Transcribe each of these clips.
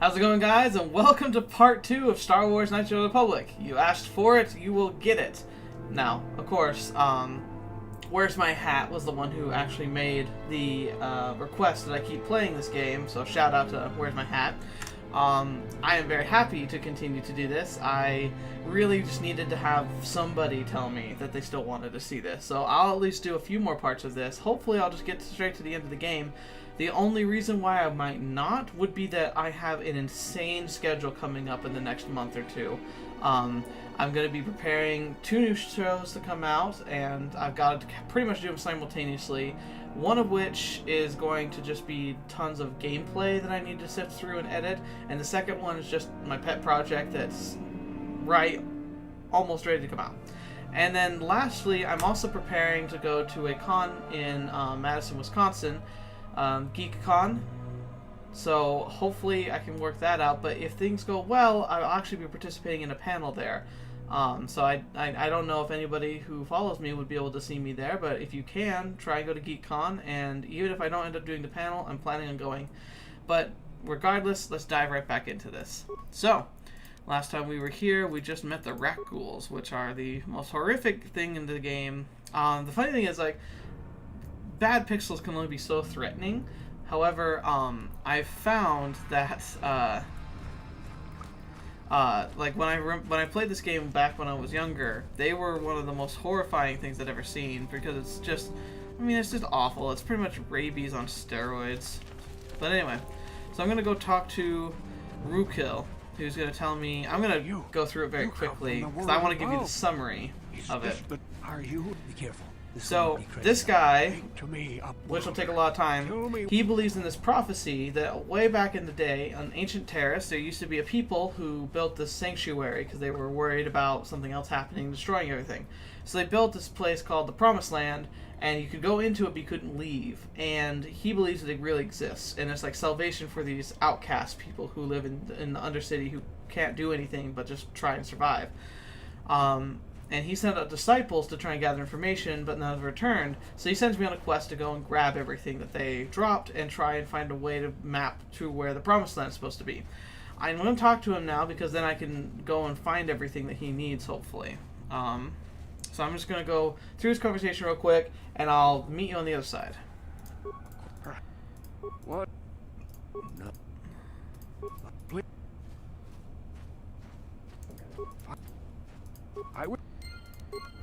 How's it going, guys, and welcome to part 2 of Star Wars Knights of the Republic. You asked for it, you will get it. Now, of course, Where's My Hat was the one who actually made the request that I keep playing this game, so shout out to Where's My Hat. I am very happy to continue to do this. I really just needed to have somebody tell me that they still wanted to see this, so I'll at least do a few more parts of this. Hopefully I'll just get straight to the end of the game. The only reason why I might not would be that I have an insane schedule coming up in the next month or two. I'm going to be preparing 2 new shows to come out, and I've got to pretty much do them simultaneously. One of which is going to just be tons of gameplay that I need to sift through and edit, and the second one is just my pet project that's almost ready to come out. And then lastly, I'm also preparing to go to a con in Madison, Wisconsin, GeekCon, so hopefully I can work that out, but if things go well, I'll actually be participating in a panel there. So I don't know if anybody who follows me would be able to see me there, but if you can, try and go to GeekCon, and even if I don't end up doing the panel, I'm planning on going. But regardless, let's dive right back into this. So, last time we were here, we just met the rat ghouls, which are the most horrific thing in the game. The funny thing is, like, bad pixels can only be so threatening. However, I've found that like when I played this game back when I was younger, they were one of the most horrifying things I'd ever seen, because it's just, I mean, it's just awful. It's pretty much rabies on steroids. But anyway, so I'm gonna go talk to Wookie, who's gonna tell me. I'm gonna go through it very quickly because I want to give you the summary of it. But are you? Be careful. So, this guy, which will take a lot of time, he believes in this prophecy that way back in the day, on ancient Terrace, there used to be a people who built this sanctuary because they were worried about something else happening, destroying everything. So they built this place called the Promised Land, and you could go into it but you couldn't leave. And he believes that it really exists, and it's like salvation for these outcast people who live in the Undercity who can't do anything but just try and survive. And he sent out disciples to try and gather information, but none have returned. So he sends me on a quest to go and grab everything that they dropped and try and find a way to map to where the Promised Land is supposed to be. I'm going to talk to him now because then I can go and find everything that he needs, hopefully. So I'm just going to go through his conversation real quick, and I'll meet you on the other side. What? No. Please. I would.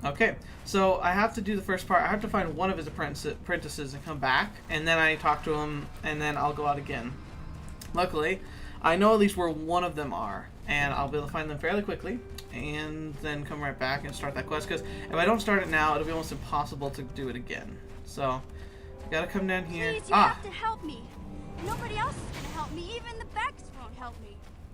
Okay, so I have to do the first part. I have to find one of his apprentices and come back, and then I talk to him, and then I'll go out again. Luckily, I know at least where one of them are, and I'll be able to find them fairly quickly, and then come right back and start that quest, because if I don't start it now, it'll be almost impossible to do it again. So, I gotta come down here. Please, you have to help me. Nobody else is gonna help me. Even the Becks won't help me.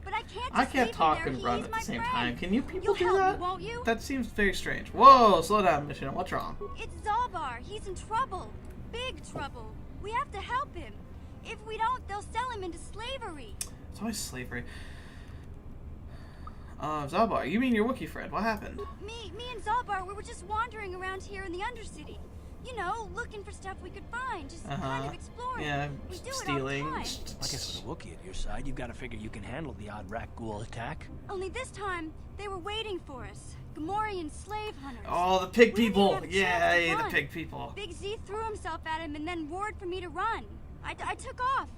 But I can't talk and run at the same time. Can you people do help that? Me, won't you? That seems very strange. Whoa, slow down, Mission. What's wrong? It's Zaalbar. He's in trouble. Big trouble. We have to help him. If we don't, they'll sell him into slavery. It's always slavery. Zaalbar, you mean your Wookie friend? What happened? Me and Zaalbar, we were just wandering around here in the Undercity. You know, looking for stuff we could find, just kind of exploring. Yeah, we do stealing. It all the time. I guess with a Wookiee at your side, you've got to figure you can handle the odd rat ghoul attack. Only this time, they were waiting for us. Gamorian slave hunters. Oh, the pig We didn't people! have a chance Yay, to the run. pig people. Big Z threw himself at him and then roared for me to run. I took off.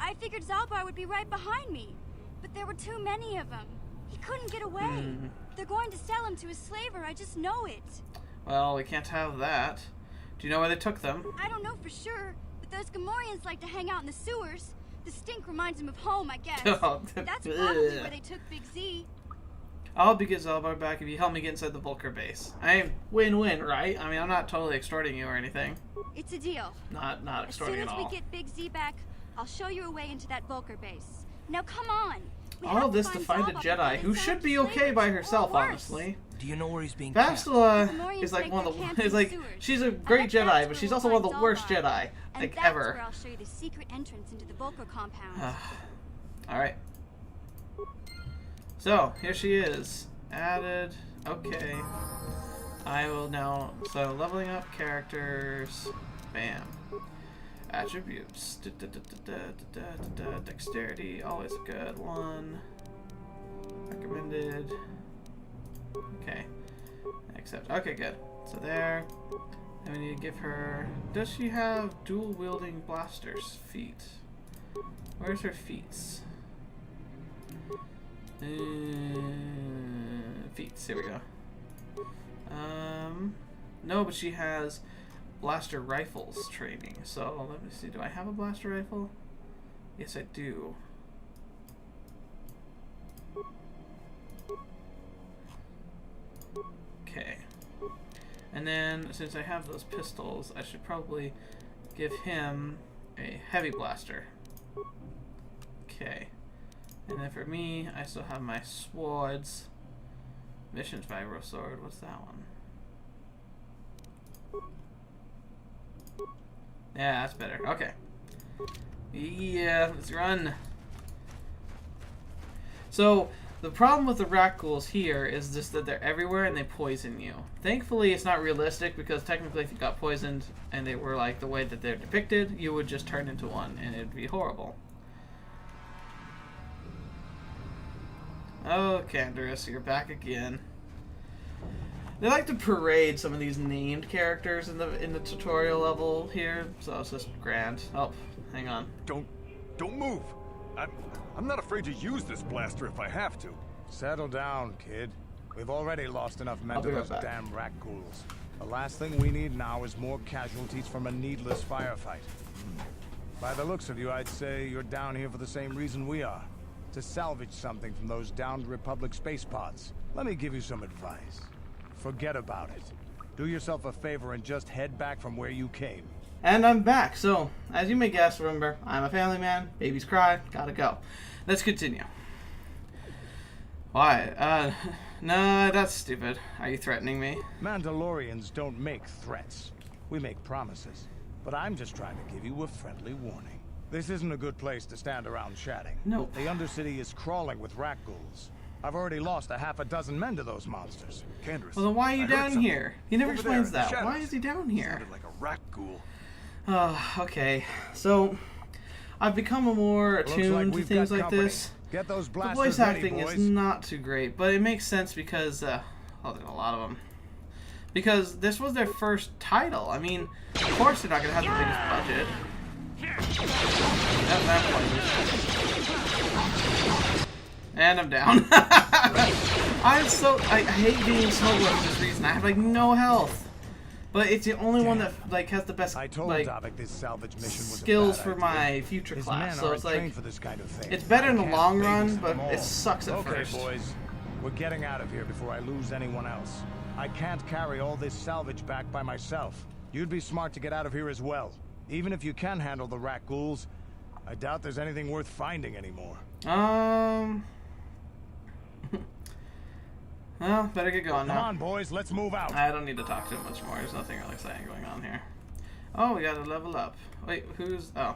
I figured Zaalbar would be right behind me. But there were too many of them. He couldn't get away. They're going to sell him to a slaver, I just know it. Well, we can't have that. Do you know where they took them? I don't know for sure, but those Gamorians like to hang out in the sewers. The stink reminds them of home, I guess. Oh, That's probably where they took Big Z. I'll be get Zaalbar back if you help me get inside the Vulcar base. I mean, win-win, right? I mean, I'm not totally extorting you or anything. It's a deal. Not As soon extorting as at we all. get Big Z back, I'll show you a way into that Vulcar base. Now come on. We All have of this to find a Zaalbar Jedi before who they should sell be him to okay by slavers, herself, or worse. honestly. Do you know where he's being kept? Bastila Gamorians is like like one their of the camps is in like sewers. she's a I great bet that's Jedi, where but she's we'll also one of find the worst Zaalbar. Jedi And like that's ever. where I'll show you the secret entrance into the Vulcar compound. All right. So here she is, added. Okay. I will now. So leveling up characters. Bam. Attributes. Dexterity, always a good one. Recommended. Okay. Accept. Okay, good. So there. And we need to give her... Does she have dual-wielding blasters? Feet. Where's her feats? Feats. Here we go. No, but she has blaster rifles training. So let me see. Do I have a blaster rifle? Yes, I do. Okay. And then, since I have those pistols, I should probably give him a heavy blaster. Okay. And then for me, I still have my swords. Mission Vibro Sword. What's that one? Yeah, that's better. Okay. Yeah, let's run. So, the problem with the rat ghouls here is just that they're everywhere and they poison you. Thankfully, it's not realistic because technically if you got poisoned and they were like the way that they're depicted, you would just turn into one and it'd be horrible. Oh, Canderous, you're back again. They like to parade some of these named characters in the tutorial level here, so it's just grand. Oh, hang on. Don't move. I'm not afraid to use this blaster if I have to. Settle down, kid. We've already lost enough men to those damn rat ghouls. The last thing we need now is more casualties from a needless firefight. By the looks of you, I'd say you're down here for the same reason we are. To salvage something from those downed Republic space pods. Let me give you some advice. Forget about it. Do yourself a favor and just head back from where you came. And I'm back. So, as you may guess, remember, I'm a family man. Babies cry. Gotta go. Let's continue. Why? No, that's stupid. Are you threatening me? Mandalorians don't make threats. We make promises. But I'm just trying to give you a friendly warning. This isn't a good place to stand around chatting. Nope. The Undercity is crawling with rat ghouls. I've already lost a half a dozen men to those monsters. Canderous. Well, then why are you down here? He never Over explains there, in the that. Why shadows. is he down here? Sounded like a rat ghoul. Okay. So, I've become more attuned to things like this. Get those The blasters voice ready, acting boys. is not too great, but it makes sense because, oh, there's a lot of them. Because this was their first title. I mean, of course they're not going to have the biggest budget. And I'm down. I hate being smuggler for this reason. I have like no health. But it's the only one that like has the best I told like Davik this salvage mission was skills a bad for idea. my future His class. men So aren't it's like trained for this kind of thing. it's better in the I can't long run, babysit but them all. it sucks at okay, first. boys, we're getting out of here before I lose anyone else. I can't carry all this salvage back by myself. You'd be smart to get out of here as well. Even if you can handle the rat ghouls, I doubt there's anything worth finding anymore. Well, better get going Come now. on, boys, let's move out. I don't need to talk too much more. There's nothing really exciting going on here. Oh, we gotta level up. Wait, who's... Oh.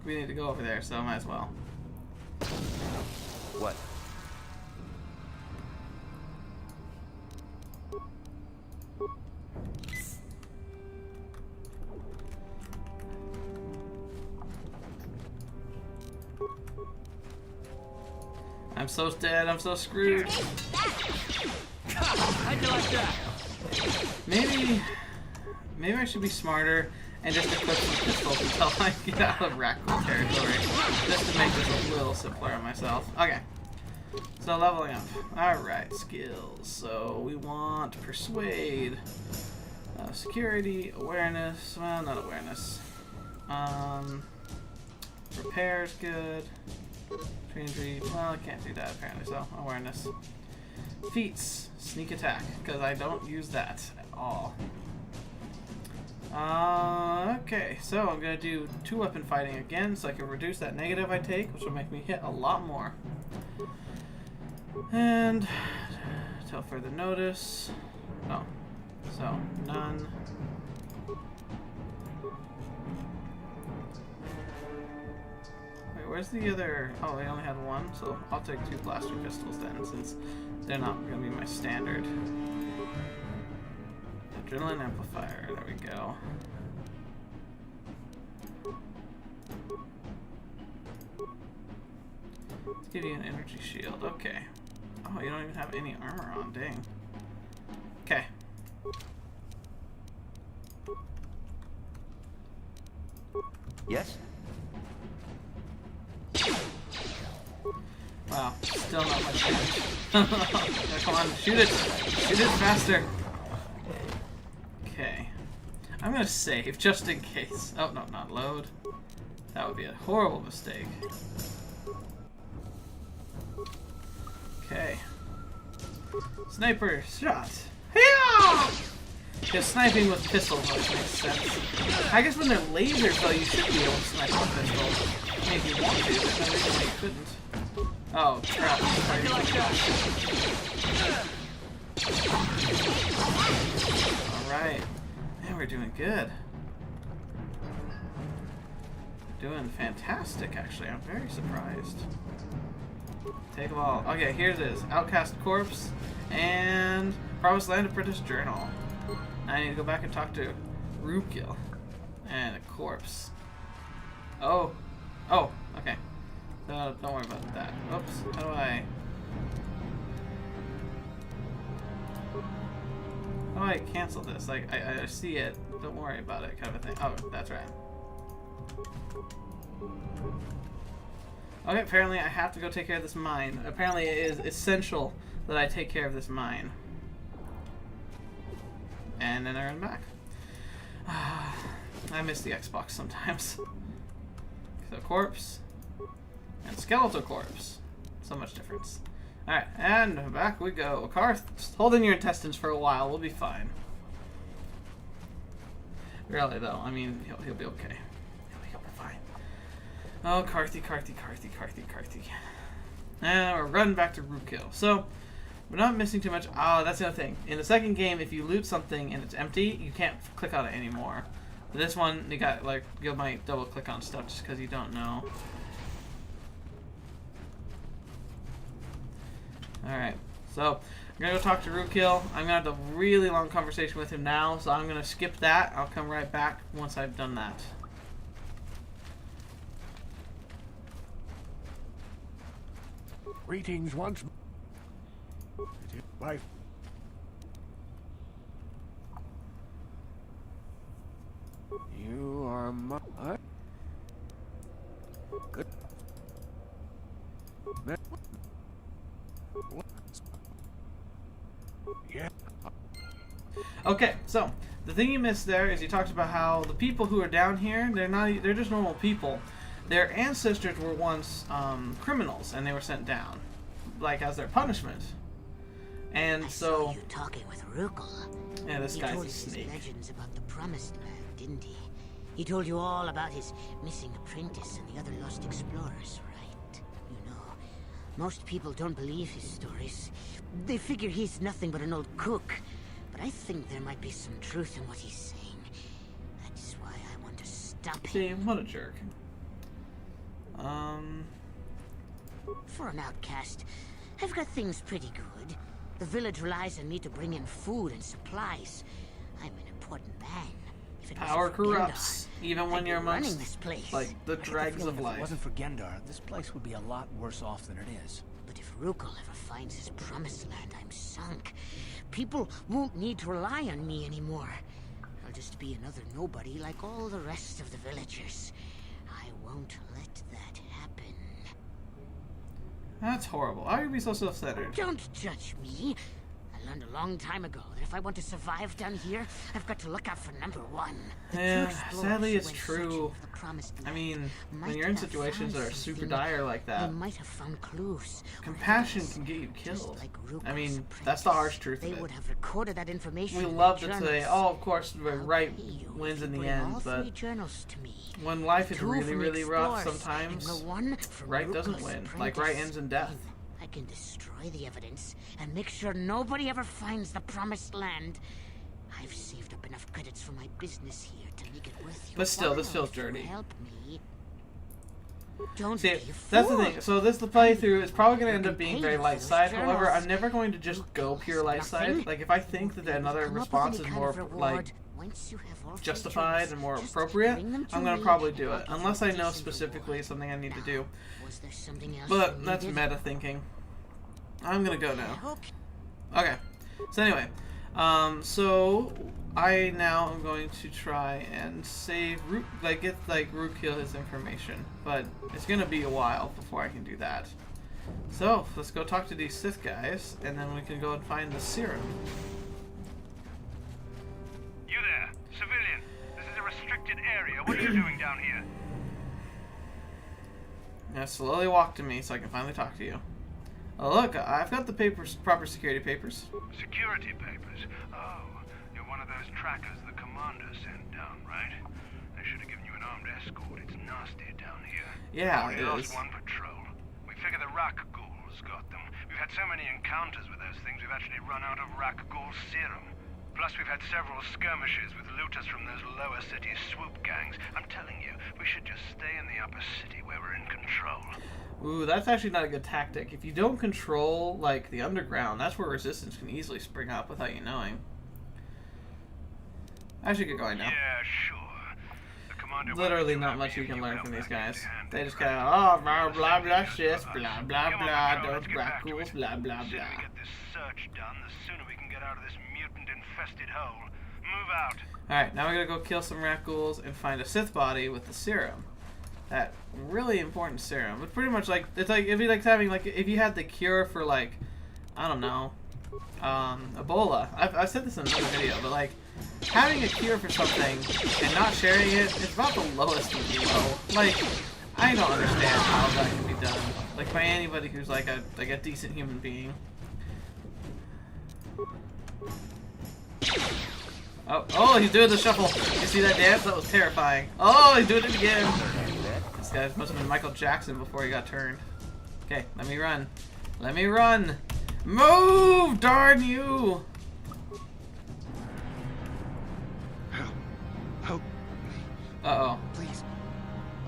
We need to go over there, so might as well. What? I'm so dead. I'm so screwed. How'd you like that? Maybe I should be smarter and just equip some pistols until I get out of Raccoon territory, just to make this a little simpler on myself. Okay. So leveling up. Alright, skills. So we want Persuade, Security, Awareness. Well, not Awareness. Repair's good. Injury. Well, I can't do that apparently, so Awareness. Feats. Sneak Attack, because I don't use that at all. Okay, so I'm going to do 2-weapon fighting again, so I can reduce that negative I take, which will make me hit a lot more. And, till further notice, oh, so, none. Wait, where's the other, oh, I only had one, so I'll take 2 blaster pistols then, since they're not going to be my standard. Adrenaline amplifier. There we go. Let's give you an energy shield. Okay. Oh, you don't even have any armor on. Dang. Okay. Yes? Wow, still not much damage. Come on, shoot it! Shoot it faster! Okay. I'm gonna save, just in case. Oh, no, not load. That would be a horrible mistake. Okay. Sniper shot! Hiya! Because sniping with pistols always makes sense. I guess when they're lasers, though, you should be able to snipe with pistols. I mean, if you want to, there's no reason why you couldn't. Oh, crap. Alright. Man, we're doing good. We're doing fantastic, actually. I'm very surprised. Take them all. Okay, here it is. Outcast Corpse and Promised Land Apprentice Journal. Now I need to go back and talk to Wookie and a corpse. Oh. Oh, okay. Don't worry about that. Oops. How do I cancel this? Like, I see it. Don't worry about it, kind of a thing. Oh, that's right. Okay, apparently I have to go take care of this mine. Apparently it is essential that I take care of this mine. And then I run back. I miss the Xbox sometimes. So, corpse. And skeletal corpse. So much difference. Alright, and back we go. Karth, just hold in your intestines for a while. We'll be fine. Really, though. I mean, he'll be okay. He'll be fine. Oh, Karthy. And we're running back to Wookie. So, we're not missing too much. Oh, that's the other thing. In the second game, if you loot something and it's empty, you can't click on it anymore. But this one, you got, like, you might double click on stuff just because you don't know. Alright, so I'm gonna go talk to Wookie. I'm gonna have a really long conversation with him now, so I'm gonna skip that. I'll come right back once I've done that. Greetings once more. Life. You are my... Good. Yeah. Okay, so the thing you missed there is you talked about how the people who are down here, they're just normal people. Their ancestors were once criminals, and they were sent down, like as their punishment. And I so saw you talking with Wookie. yeah, this He guy's told a you his snake. legends about the Promised Land, didn't he? He told you all about his missing apprentice and the other lost explorers, right? You know, most people don't believe his stories. They figure he's nothing but an old cook. But I think there might be some truth in what he's saying. That's why I want to stop See, him. what a jerk. For an outcast, I've got things pretty good. The village relies on me to bring in food and supplies. I'm an important man. If it Power wasn't for Gendar, corrupts, even when I'd you're be running amongst, this place. like, the dregs of If it life. wasn't for Gendar, this place would be a lot worse off than it is. But if Wookie ever finds his Promised Land, I'm sunk. People won't need to rely on me anymore. I'll just be another nobody like all the rest of the villagers. I won't let that happen. That's horrible. How are you be so self-centered? Don't judge me. I learned a long time ago that if I want to survive down here, I've got to look out for number one. The two Yeah, explorers sadly who it's went true. searching for the Promised I Land mean, might when you're in have situations that found are super something. dire like They that, might have found clues. or compassion evidence. can get you Just killed. like I Wookie's mean, that's the harsh apprentice. truth They of would it. have recorded that information. We in love their to say, journals. oh, of course, the I'll right pay you wins if in you the bring end, all but three journals to me. when life is Two really, from the really rough explorers, sometimes, and the one from right doesn't Wookie's win. Like, right apprentice. ends in death. I can destroy the evidence and make sure nobody ever finds the Promised Land. I've saved up enough credits for my business here to make it worth your But still, this while feels if you dirty. Help me. Don't See, be that's the fooled. thing. So this playthrough is probably going to end up being very light side. However, I'm never going to just go pure light side. Like, if I think that another response is more, like, justified and more appropriate, I'm going to probably do it. Unless I know specifically something I need to do. But that's meta thinking. I'm going to go now. Okay. So anyway, so I now am going to try and save Root, get Rootkill his information, but it's gonna be a while before I can do that. So let's go talk to these Sith guys, and then we can go and find the serum. You there, civilian? This is a restricted area. What are you doing down here? Now slowly walk to me so I can finally talk to you. Oh look, I've got the papers, proper security papers. Security papers? Oh, you're one of those trackers the commander sent down, right? They should have given you an armed escort. It's nasty down here. Yeah, Only it lost is. one patrol. We figure the Rack Ghouls got them. We've had so many encounters with those things, we've actually run out of Rack Ghoul serum. Plus, we've had several skirmishes with looters from those lower city swoop gangs. I'm telling you, we should just stay in the upper city where we're in control. Ooh, that's actually not a good tactic. If you don't control, like, the underground, that's where resistance can easily spring up without you knowing. I should get going now. Yeah, sure. The commander Literally not much you can learn from these guys. They just kind of, oh, blah, blah, blah, shit, blah, blah, blah, don't Rack Ghouls, blah, blah, The sooner blah. we get this search done, the sooner we can get out of this mutant-infested hole. Move out. Alright, now we're gonna go kill some Rack Ghouls and find a Sith body with the serum. That really important serum. It's pretty much like, it's like, it'd be like having, like, if you had the cure for, like, I don't know, Ebola. I've said this in another video, but, like, having a cure for something and not sharing it is about the lowest of low. Like, I don't understand how that can be done. Like, by anybody who's, like a decent human being. Oh, he's doing the shuffle. You see that dance? That was terrifying. Oh, he's doing it again. This guy must have been Michael Jackson before he got turned. Okay, let me run. Let me run. Move, darn you! Help. Uh-oh. Please.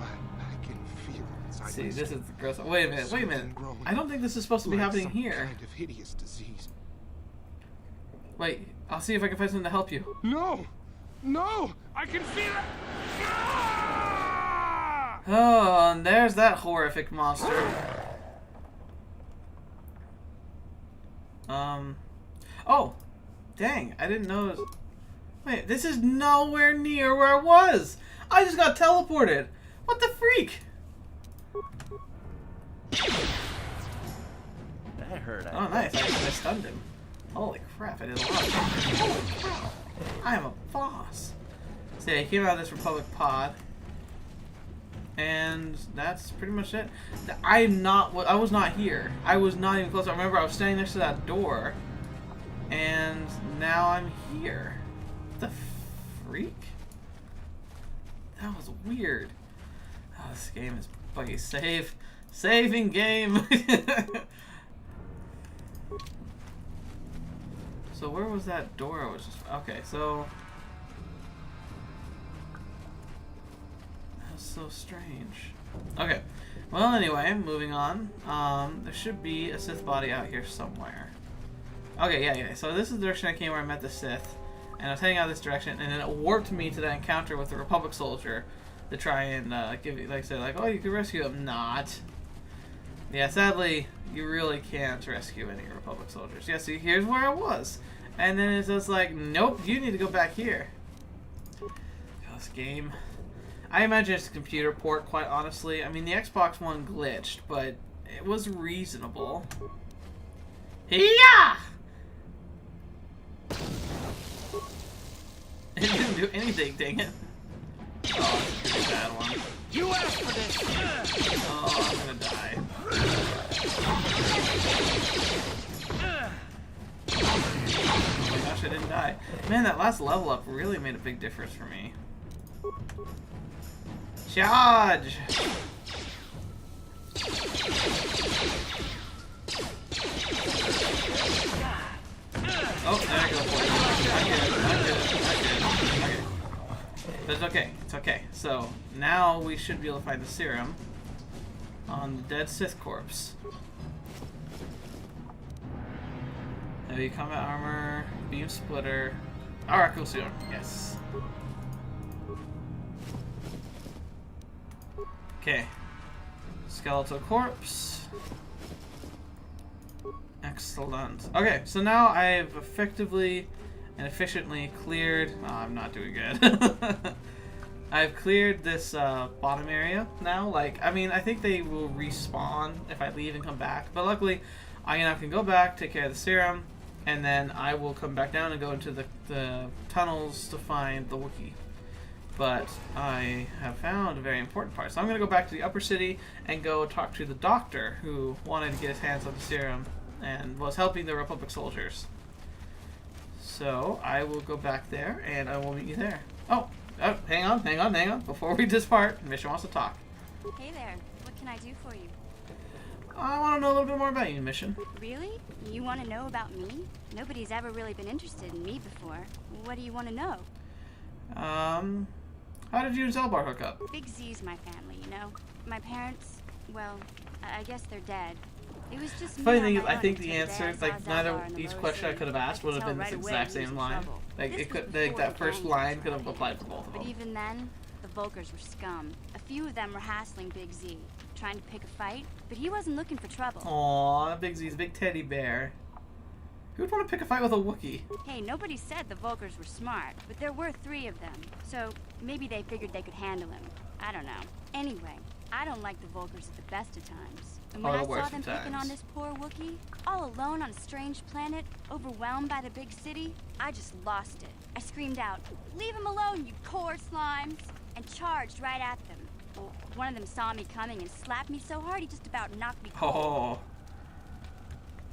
I can feel it inside. See, my this is skin. gross. Wait a minute, wait a minute. Something growing. I don't think this is supposed to be Like happening some here. kind of hideous disease. Wait, I'll see if I can find something to help you. No! No! I can feel it! Ah! Oh, and there's that horrific monster. Oh! Dang, I didn't know it was... Wait, this is nowhere near where I was! I just got teleported! What the freak? That hurt. Oh, nice. I stunned him. Holy crap, I did a lot. Holy cow. I am a boss. So yeah, he came out of this Republic pod. And that's pretty much it. I was not here. I was not even close. I remember I was standing next to that door. And now I'm here. What the freak? That was weird. Oh, this game is buggy. Saving game. So where was that door I was just... Okay, so... That was so strange. Okay. Well, anyway, moving on. There should be a Sith body out here somewhere. Okay, yeah. So this is the direction I came where I met the Sith. And I was heading out this direction, and then it warped me to that encounter with the Republic soldier to try and give you, like, say, like, oh, you can rescue him. Not. Yeah, sadly, you really can't rescue any Republic soldiers. Yeah, see, here's where I was. And then it's just like, nope, you need to go back here. Oh, this game. I imagine it's a computer port, quite honestly. I mean, the Xbox One glitched, but it was reasonable. Yeah! It didn't do anything, dang it. Oh, this is a bad one. You asked for this! Oh, I'm gonna die. Oh my gosh, I didn't die. Man, that last level up really made a big difference for me. Charge! Oh, there I go for it. I get it. But it's okay. It's okay. So, now we should be able to find the serum. on the dead Sith corpse. Heavy combat armor, beam splitter, Oracle Seal. Yes. Okay. Skeletal corpse. Excellent. Okay, so now I've effectively and efficiently cleared. Oh, I'm not doing good. I've cleared this bottom area now. Like, I mean, I think they will respawn if I leave and come back. But luckily, I can go back, take care of the serum, and then I will come back down and go into the tunnels to find the Wookie. But I have found a very important part. So I'm going to go back to the upper city and go talk to the doctor who wanted to get his hands on the serum and was helping the Republic soldiers. So I will go back there and I will meet you there. Oh, hang on. Before we depart, Mission wants to talk. Hey there. What can I do for you? I want to know a little bit more about you, Mission. Really? You want to know about me? Nobody's ever really been interested in me before. What do you want to know? How did you and Zaalbar hook up? Big Z's my family, you know? My parents, well, I guess they're dead. It was just me. Funny thing is, on my I own think the until answer, I saw like, Zaalbar neither in the each lower question I city. could have asked would have been Tell this right away exact he was same in line. trouble. Like, This it could, was like, before that the first gangs line were could have big. applied for both of But them. even then, the Volkers were scum. A few of them were hassling Big Z, trying to pick a fight, but he wasn't looking for trouble. Aww, Big Z's big teddy bear. Who would want to pick a fight with a Wookiee? Hey, nobody said the Volkers were smart, but there were 3 of them, so maybe they figured they could handle him. I don't know. Anyway, I don't like the Volkers at the best of times. And when Oh, I the saw worst them of picking on times. this poor Wookiee, all alone on a strange planet, overwhelmed by the big city, I just lost it. I screamed out, "Leave him alone, you poor slimes!" and charged right at them. Well, one of them saw me coming and slapped me so hard he just about knocked me cold. Oh.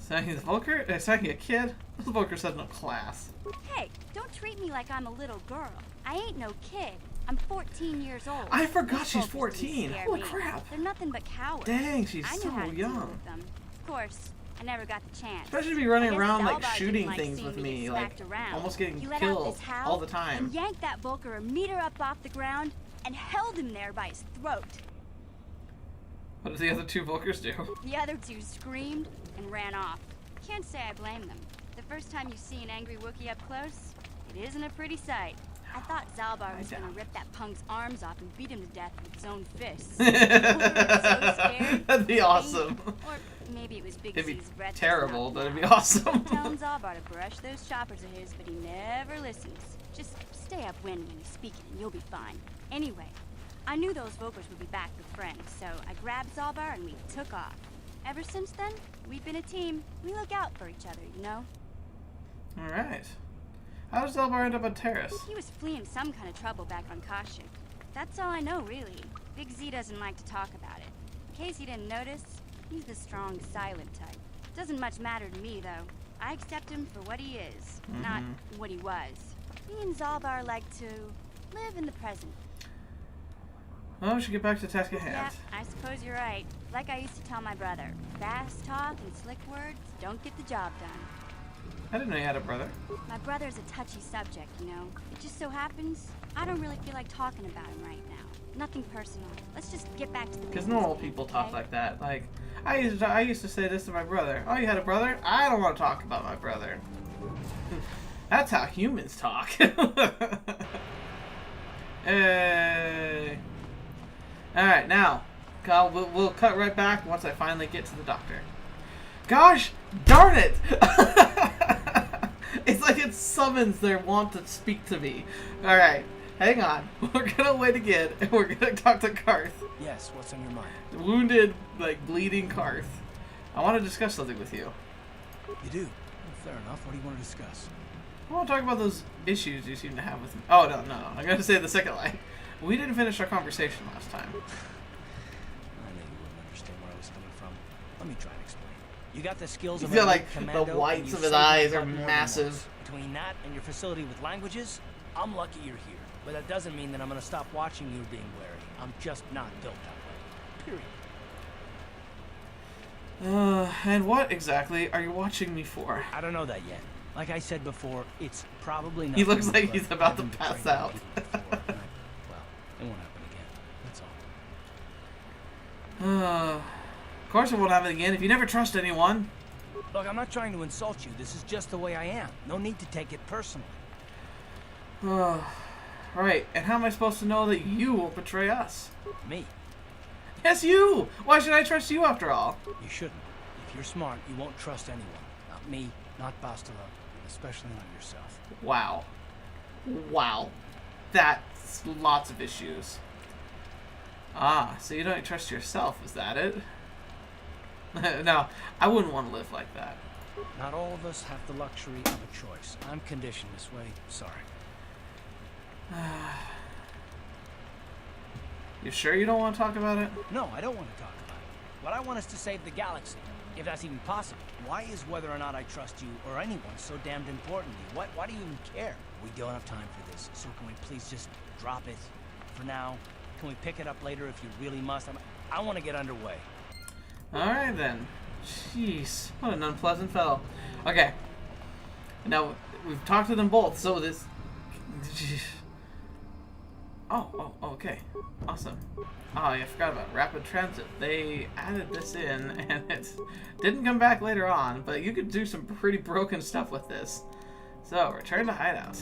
Snacking the Volker? Snacking a kid? Those Volkers have no class. Hey, don't treat me like I'm a little girl. I ain't no kid. I'm 14 years old. I forgot Those she's Volkers 14. didn't scare Holy me. crap. They're nothing but cowards. Dang, she's I knew so how to deal young. with them. Of course, I never got the chance. Especially to be running I guess around, like, Zaalbar shooting didn't like things seeing with me me, get like, smacked around. almost getting He let out killed this howl all the time. and yanked that Volker a meter up off the ground and held him there by his throat. What did the other 2 Volkers do? The other 2 screamed and ran off. Can't say I blame them. The first time you see an angry Wookiee up close, it isn't a pretty sight. I thought Zaalbar was gonna rip that punk's arms off and beat him to death with his own fists. So scared. That'd be awesome. Or maybe it was Big It'd be Z's breath. terrible, but it'd be awesome. Telling Zaalbar to brush those choppers of his, but he never listens. Just stay upwind when he's speaking and you'll be fine. Anyway, I knew those Volkers would be back with friends, so I grabbed Zaalbar and we took off. Ever since then, we've been a team. We look out for each other, you know? Alright. How does Zaalbar end up on Terrace? He was fleeing some kind of trouble back on Kashyyyk. That's all I know, really. Big Z doesn't like to talk about it. In case you didn't notice, he's the strong, silent type. Doesn't much matter to me, though. I accept him for what he is, not what he was. Me and Zaalbar like to live in the present. Well, we should get back to the task at hand. Yeah, I suppose you're right. Like I used to tell my brother, fast talk and slick words don't get the job done. I didn't know you had a brother. My brother's a touchy subject, you know. It just so happens I don't really feel like talking about him right now. Nothing personal. Let's just get back to the Because business. normal people talk like that. Like, I used to say this to my brother. Oh, you had a brother? I don't want to talk about my brother. That's how humans talk. Hey. Alright, now, we'll cut right back once I finally get to the doctor. Gosh darn it! It's like it summons their want to speak to me. Alright, hang on. We're gonna wait again, and we're gonna talk to Karth. Yes, what's on your mind? Wounded, like, bleeding Karth. I want to discuss something with you. You do? Well, fair enough. What do you want to discuss? I want to talk about those issues you seem to have with me. Oh, no. I'm going to say the second line. We didn't finish our conversation last time. I knew you wouldn't understand where I was coming from. Let me try and explain. You got the skills You of feel an like elite commando, the and whites you've of his saved my eyes are butt more than massive. once. Between that and your facility with languages, I'm lucky you're here. But that doesn't mean that I'm going to stop watching you being wary. I'm just not built that way. Period. And what exactly are you watching me for? I don't know that yet. Like I said before, it's probably not. He looks like he's about to pass out. Well, it won't happen again. That's Of course it won't happen again if you never trust anyone. Look, I'm not trying to insult you. This is just the way I am. No need to take it personally. Right, and how am I supposed to know that you won't betray us? Me? Yes, you! Why should I trust you after all? You shouldn't. If you're smart, you won't trust anyone. Not me, not Bastila, especially not yourself. Wow. Wow. That's lots of issues. Ah, so you don't trust yourself, is that it? No, I wouldn't want to live like that. Not all of us have the luxury of a choice. I'm conditioned this way. Sorry. You sure you don't want to talk about it? No, I don't want to talk about it. What I want is to save the galaxy, if that's even possible. Why is whether or not I trust you or anyone so damned important to you? Why do you even care? We don't have time for this, so can we please just drop it for now? Can we pick it up later if you really must? I want to get underway. Alright then. Jeez, what an unpleasant fellow. Okay. Now, we've talked to them both, so this... Oh, okay. Awesome. Oh, yeah, I forgot about rapid transit. They added this in, and it didn't come back later on, but you could do some pretty broken stuff with this. So, return to hideout.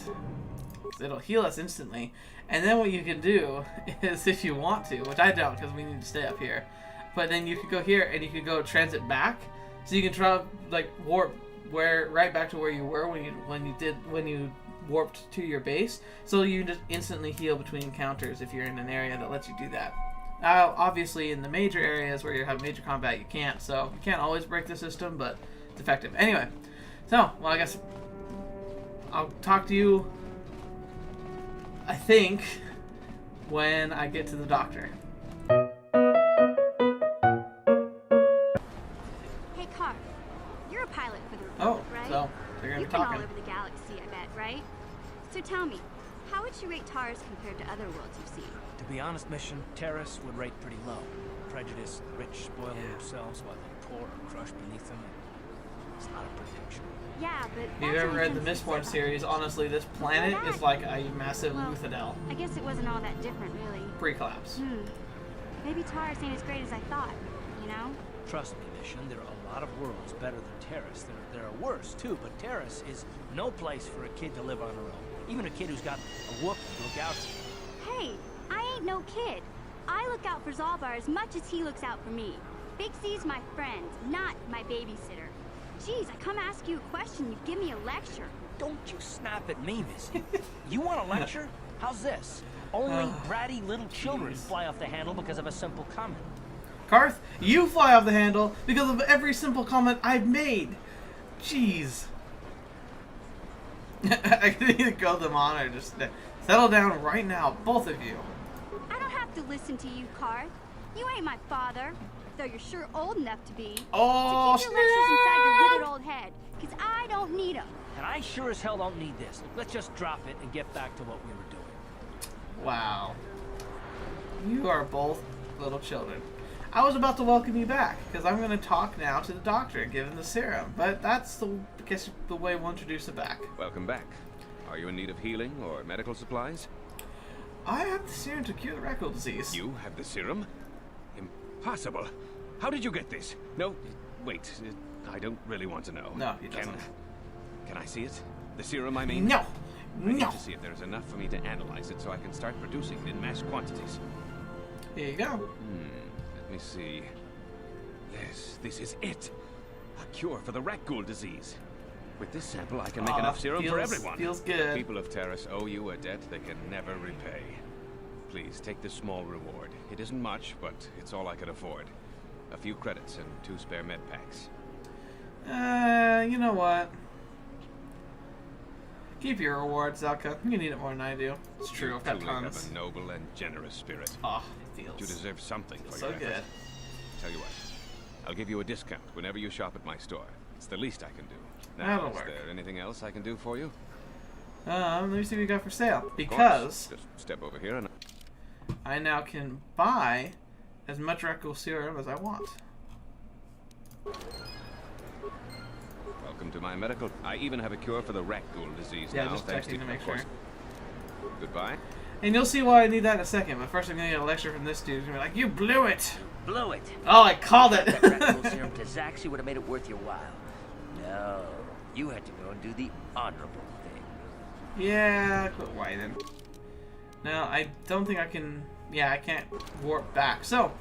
It'll heal us instantly. And then what you can do is, if you want to, which I don't because we need to stay up here, but then you could go here and you could go transit back, so you can try like warp right back to where you were when you warped to your base. So you just instantly heal between encounters if you're in an area that lets you do that. Obviously, in the major areas where you have major combat, you can't. So you can't always break the system, but it's effective. Anyway, so well, I guess I'll talk to you, I think, when I get to the doctor. Hey, Car. You're a pilot for the Oh, Republic, right? so they're gonna You've be been talking. all over the galaxy, I bet, right? So tell me, how would you rate Tars compared to other worlds you've seen? To be honest, Mission, Terrace would rate pretty low. Prejudiced, rich, spoiling themselves while the poor are crushed beneath them. It's not a prediction. Yeah, but If you've ever read the Mistborn series, honestly, this planet is like a massive Luthadel. I guess it wasn't all that different, really. Pre-collapse. Maybe Tars ain't as great as I thought, you know? Trust me, Mission, there are a lot of worlds better than Terrace. There are worse, too, but Terrace is no place for a kid to live on her own. Even a kid who's got a Wookie to look out for. Hey, I ain't no kid. I look out for Zaalbar as much as he looks out for me. Big C's my friend, not my babysitter. Jeez, I come ask you a question, you give me a lecture. Don't you snap at me, Missy. You want a lecture? How's this? Only bratty little children fly off the handle because of a simple comment. Karth, you fly off the handle because of every simple comment I've made. Jeez. I could either go them on or just settle down right now, both of you. I don't have to listen to you, Karth. You ain't my father, though you're sure old enough to be. Oh, so keep your lectures inside your withered old head, because I don't need them. And I sure as hell don't need this. Look, let's just drop it and get back to what we were doing. Wow. You are both little children. I was about to welcome you back, because I'm going to talk now to the doctor, give him the serum. But that's, I guess, the way we'll introduce it back. Welcome back. Are you in need of healing or medical supplies? I have the serum to cure the rectal disease. You have the serum? Impossible. How did you get this? No, wait. I don't really want to know. No, he doesn't. Can I see it? The serum, I mean? No. I need to see if there's enough for me to analyze it so I can start producing it in mass quantities. Here you go. Let me see. Yes, this is it. A cure for the rat ghoul disease. With this sample, I can make enough serum for everyone. Feels good. The people of Terrace owe you a debt they can never repay. Please, take this small reward. It isn't much, but it's all I could afford. A few credits and 2 spare med packs. You know what? Keep your reward, Zelka. You need it more than I do. It's true, I've got tons. You have a noble and generous spirit. Oh, it feels... You deserve something for so your good. effort. Tell you what, I'll give you a discount whenever you shop at my store. It's the least I can do. Now, That'll work. Is there anything else I can do for you? Let me see what we got for sale. Because just step over here and I now can buy as much rectal serum as I want. Welcome to my medical. I even have a cure for the rat ghoul disease Yeah, now, just thanks checking to make of sure. course. Goodbye. And you'll see why I need that in a second. But first I'm going to get a lecture from this dude. He's going to be like, you blew it! Blew it! Oh, I called it! That rat ghoul serum to Zaxxy would have made it worth your while. No, you had to go and do the honorable thing. Yeah, quit whining. Now, I don't think I can... Yeah, I can't warp back. So,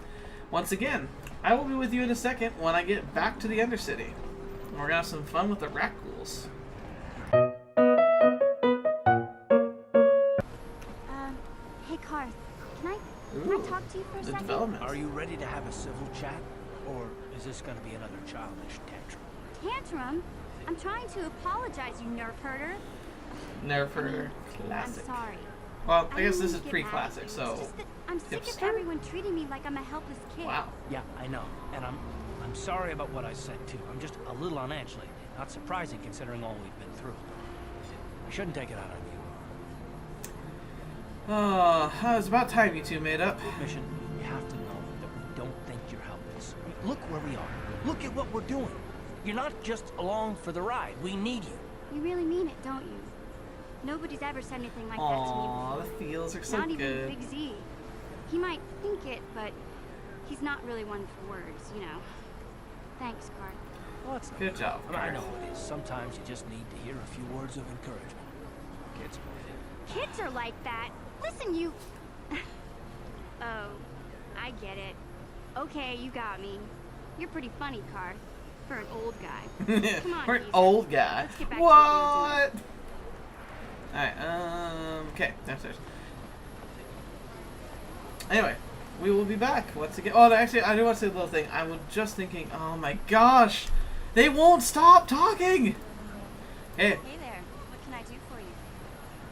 once again, I will be with you in a second when I get back to the Undercity. We're going to have some fun with the rat ghouls. Hey, Karth. Can I talk to you for a second? Are you ready to have a civil chat? Or is this gonna be another childish tantrum? Tantrum? I'm trying to apologize, you nerf herder. Nerf herder. Classic. I'm sorry. Well, I guess this is pre-classic, so... It's just that I'm sick of everyone treating me like I'm a helpless kid. Wow. Yeah, I know. And I'm sorry about what I said, too. I'm just a little on edge lately. Not surprising, considering all we've been through. I shouldn't take it out on you. Oh, it's about time you two made up. Mission, you have to know that we don't think you're helpless. I mean, look where we are. Look at what we're doing. You're not just along for the ride. We need you. You really mean it, don't you? Nobody's ever said anything like that to me before. The feels are so Not good. even Big Z. He might think it, but he's not really one for words, you know. Thanks, Karth. Well, it's Good job, I know Karth. it is. Sometimes you just need to hear a few words of encouragement. Kids. Kids are like that. Listen, you... Oh, I get it. Okay, you got me. You're pretty funny, Karth. For an old guy. Come on, For an Lisa. old guy. Let's get back What? Alright, okay, downstairs. Anyway, we will be back once again. Oh, actually, I do want to say a little thing. I was just thinking, oh my gosh, they won't stop talking! Hey. Hey there, what can I do for you?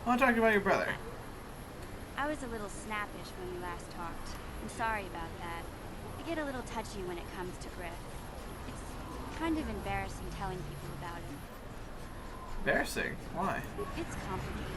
I want to talk about your brother. I was a little snappish when we last talked. I'm sorry about that. I get a little touchy when it comes to Griff. It's kind of embarrassing telling people about him. Embarrassing? Why? It's complicated.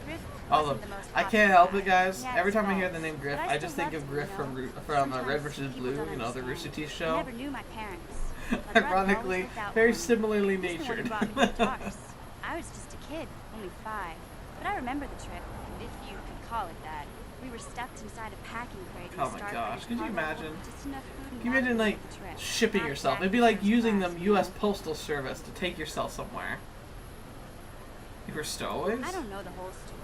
Griff Oh, look, wasn't the most I can't help it, popular guy. guys. He had Every his time I hear faults, the name Griff, but I just think still of loved Griff him, you know? from Sometimes Red vs. people Blue, don't you know, the understand. Rooster Teeth I show. never knew my parents. My brother always Ironically, looked out very for me. similarly He's the one who natured. brought me guitars. I was just a kid, only 5. But I remember the trip, if you could call it that. We were stuffed inside a packing crate. Oh my gosh, could you imagine? Just enough food and Can you imagine, water like, to make the trip. shipping Not yourself? It'd exactly be like first using class, the you know. U.S. Postal Service to take yourself somewhere. You were stowaways? I don't know the whole story.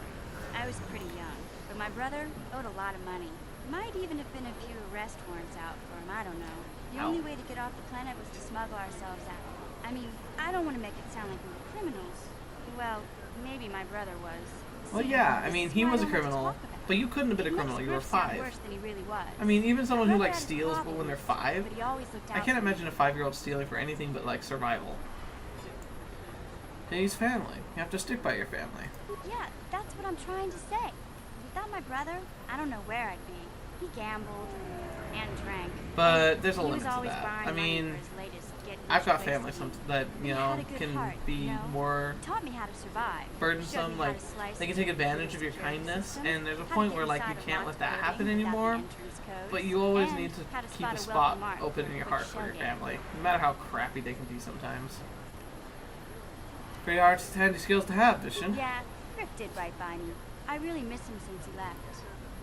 I was pretty young, but my brother owed a lot of money. Might even have been a few arrest warrants out for him, I don't know. The only way to get off the planet was to smuggle ourselves out. I mean, I don't want to make it sound like we were criminals. Well, maybe my brother was. Well, See, yeah, I this mean, is he why I was a don't like to criminal, talk about it. but you couldn't have been a He criminal. makes You were Griff sound 5. worse than he really was. I mean, even someone who, My like, brother had steals problems, when they're 5, but he always looked I out can't for me. imagine a 5-year-old stealing for anything but, like, survival. And he's family. You have to stick by your family. Yeah, that's what I'm trying to say. Without my brother, I don't know where I'd be. He gambled and drank. But there's a He limit was to always that. buying I money mean, for his latest get-rich I've got quick family scheme. that, you He know, had a good can heart, be you know? more He taught me how to survive. Showed burdensome. me how Like, to slice they can and take dice advantage the of your security kindness, system, and there's a how to point get where, like, you inside a can't let locked that happen building without the anymore. entrance codes, But you always and need to how to keep spot a a spot wealthy mark open for in a your quick heart for shell your game. family, no matter how crappy they can be sometimes. Pretty hard, handy skills to have, Vision. Yeah, Griff did right by me. I really miss him since he left.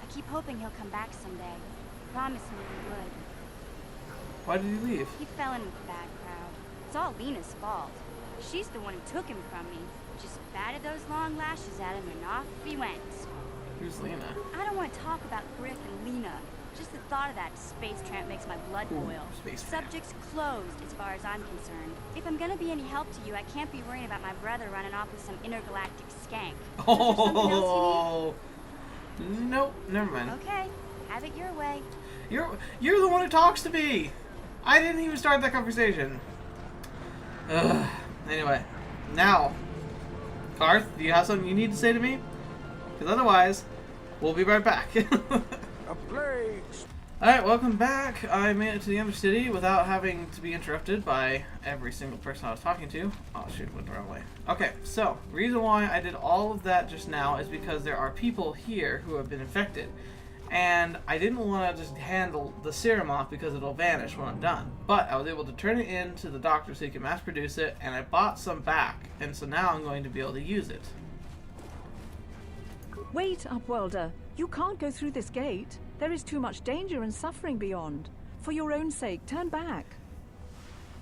I keep hoping he'll come back someday. Promise me he would. Why did he leave? He fell in with a bad crowd. It's all Lena's fault. She's the one who took him from me. Just batted those long lashes at him and off he went. Who's Lena? I don't want to talk about Griff and Lena. Just the thought of that space tramp makes my blood boil. Space tramp. Subject's closed as far as I'm concerned. If I'm gonna be any help to you, I can't be worrying about my brother running off with some intergalactic skank. Is there something else you need? Nope, never mind. Okay, have it your way. You're the one who talks to me. I didn't even start that conversation. Ugh. Anyway, now, Karth, do you have something you need to say to me? Because otherwise, we'll be right back. A plague. Alright, welcome back. I made it to the Undercity without having to be interrupted by every single person I was talking to. Oh shoot, went the wrong way. Okay, so, reason why I did all of that just now is because there are people here who have been infected. And I didn't want to just handle the serum off because it'll vanish when I'm done. But I was able to turn it in to the doctor so he can mass produce it, and I bought some back. And so now I'm going to be able to use it. Wait, Upworlder. You can't go through this gate. There is too much danger and suffering beyond. For your own sake, turn back.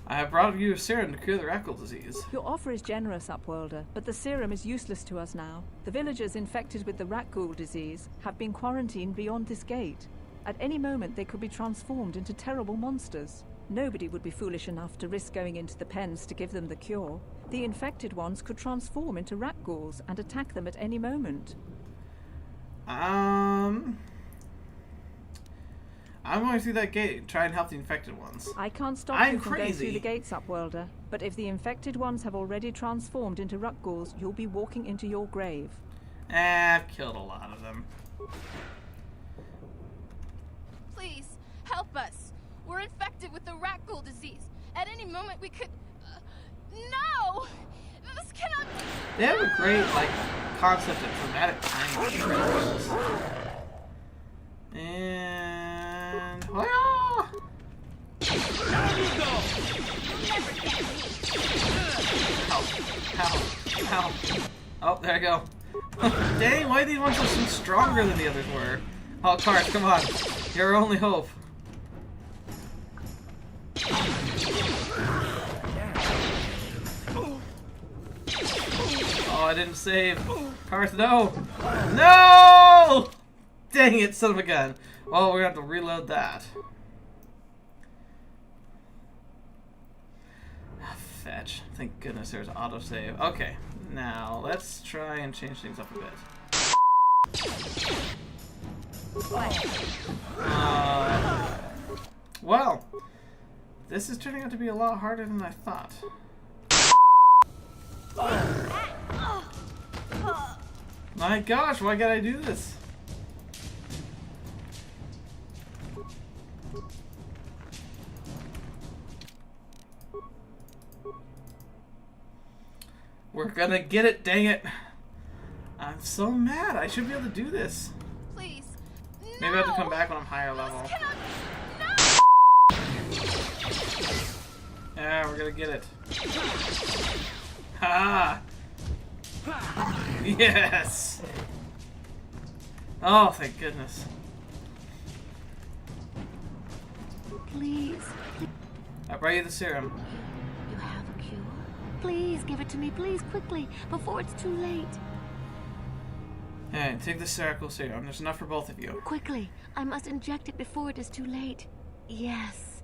I have brought you a serum to cure the Rackle disease. Your offer is generous, Upworlder, but the serum is useless to us now. The villagers infected with the Rackle disease have been quarantined beyond this gate. At any moment, they could be transformed into terrible monsters. Nobody would be foolish enough to risk going into the pens to give them the cure. The infected ones could transform into rat ghouls and attack them at any moment. I'm going through that gate. Try and help the infected ones. I can't stop you from going through the gates, Upworlder. But if the infected ones have already transformed into rat ghouls, you'll be walking into your grave. I've killed a lot of them. Please, help us. We're infected with the rat ghoul disease. At any moment we could... no! This cannot... They have a great, like, concept of dramatic timing. And... Ow! Ow. Oh, there I go. Dang, why are these ones so stronger than the others were? Oh, Cart, come on. You're our only hope. Oh, I didn't save. Cart, no! No! Dang it, son of a gun. Well, we're gonna have to reload that. Fetch. Thank goodness there's autosave. Okay, now let's try and change things up a bit. Well, this is turning out to be a lot harder than I thought. My gosh, why gotta I do this? We're gonna get it, dang it. I'm so mad. I should be able to do this. Please. Maybe I have to come back when I'm higher level. Yeah, we're gonna get it. Ha! Yes! Oh, thank goodness. Please. I brought you the serum. You have a cure? Please give it to me, please, quickly, before it's too late. Hey, take the Circle serum. There's enough for both of you. Quickly, I must inject it before it is too late. Yes.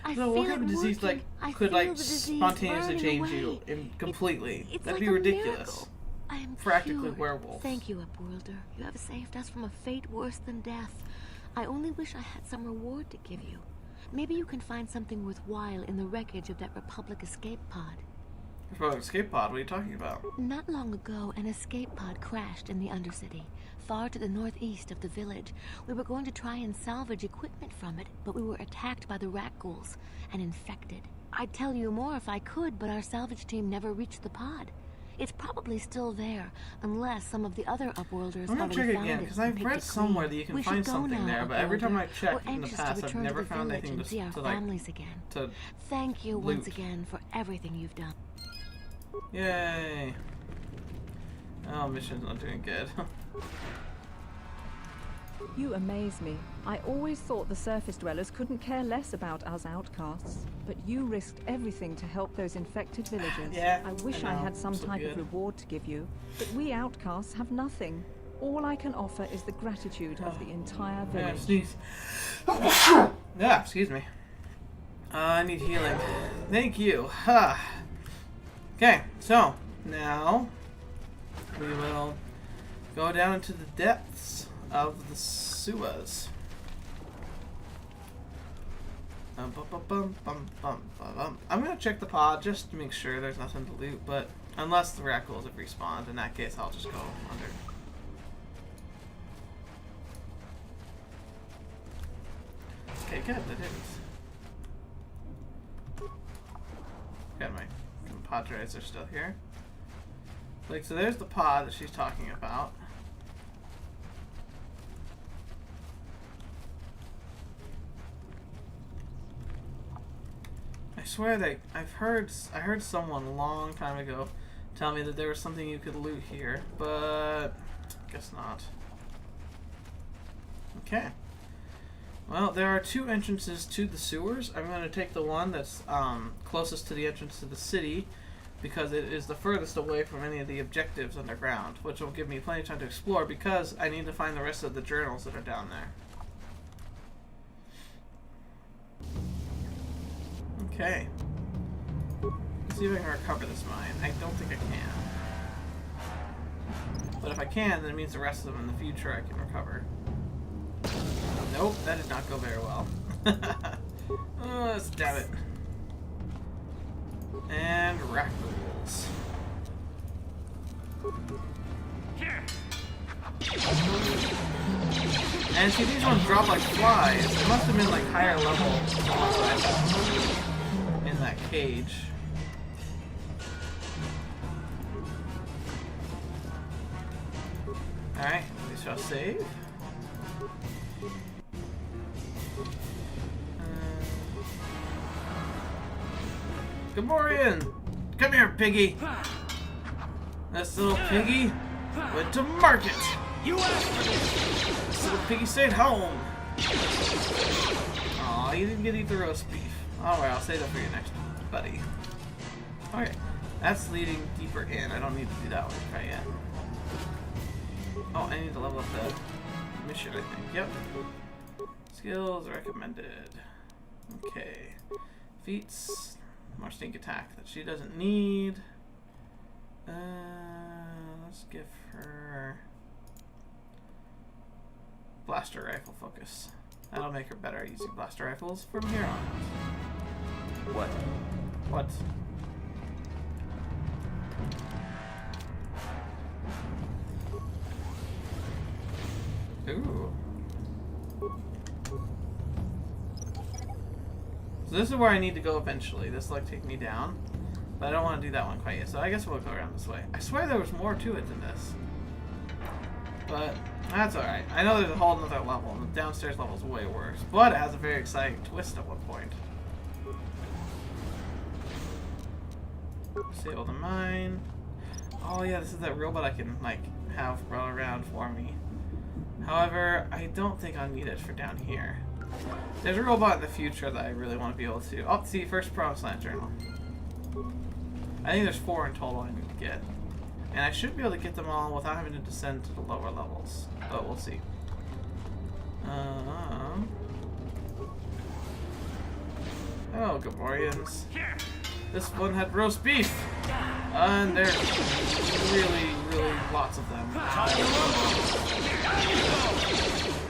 I so feel what kind of disease could spontaneously change you completely? It's That'd like be a ridiculous. miracle. I am practically cured. werewolf. Thank you, Upworlder. You have saved us from a fate worse than death. I only wish I had some reward to give you. Maybe you can find something worthwhile in the wreckage of that Republic escape pod. Republic escape pod? What are you talking about? Not long ago, an escape pod crashed in the Undercity, far to the northeast of the village. We were going to try and salvage equipment from it, but we were attacked by the rat ghouls and infected. I'd tell you more if I could, but our salvage team never reached the pod. It's probably still there, unless some of the other Upworlders I'm gonna check found again, it because and I've picked read it somewhere clean. that you can We find should go something now, there, but every time I Upworlder. checked We're in the anxious to past, I've return never to the found village anything and see our to families again. Thank you once again for everything you've done. Yay! Oh, mission's not doing good. You amaze me. I always thought the surface dwellers couldn't care less about us outcasts, but you risked everything to help those infected villagers. Yeah, I wish I had some type of reward to give you, but we outcasts have nothing. All I can offer is the gratitude of the entire village. Yeah, sneeze. Yeah, excuse me. I need healing. Thank you. Okay, so now we will go down into the depths of the sewers. I'm gonna check the pod just to make sure there's nothing to loot, but unless the rat ghouls have respawned, in that case I'll just go under. Okay, good, they didn't. Got my compadres are still here. Like, so there's the pod that she's talking about. I swear that I heard someone a long time ago tell me that there was something you could loot here, but guess not. Okay. Well, there are 2 entrances to the sewers. I'm going to take the one that's closest to the entrance to the city because it is the furthest away from any of the objectives underground, which will give me plenty of time to explore because I need to find the rest of the journals that are down there. Okay. Let's see if I can recover this mine. I don't think I can. But if I can, then it means the rest of them in the future I can recover. Nope, that did not go very well. Oh, damn it. And rat ghouls. And see, these ones drop like flies. It must have been like higher level in that cage. Alright, we shall save. Gamorian! Come here, piggy! This little piggy went to market! This little piggy stayed home! Aw, you didn't get to eat the roast beef. Alright, I'll save that for you next, buddy. Okay, that's leading deeper in. I don't need to do that one right yet. Oh, I need to level up the mission, I think. Yep. Skills recommended. Okay. Feats. More stink attack that she doesn't need. Let's give her blaster rifle focus. That'll make her better at using blaster rifles from here on. What? What? Ooh. So this is where I need to go eventually. This will like take me down. But I don't want to do that one quite yet. So I guess we'll go around this way. I swear there was more to it than this. But that's alright. I know there's a whole other level. The downstairs level is way worse. But it has a very exciting twist at one point. Disable the mine. Oh yeah, this is that robot I can like have run around for me. However, I don't think I'll need it for down here. There's a robot in the future that I really want to be able to. Oh, see, first Promised Land journal. I think there's 4 in total I need to get. And I should be able to get them all without having to descend to the lower levels. But we'll see. Oh, Gamorians. This one had roast beef. And there's really, really lots of them.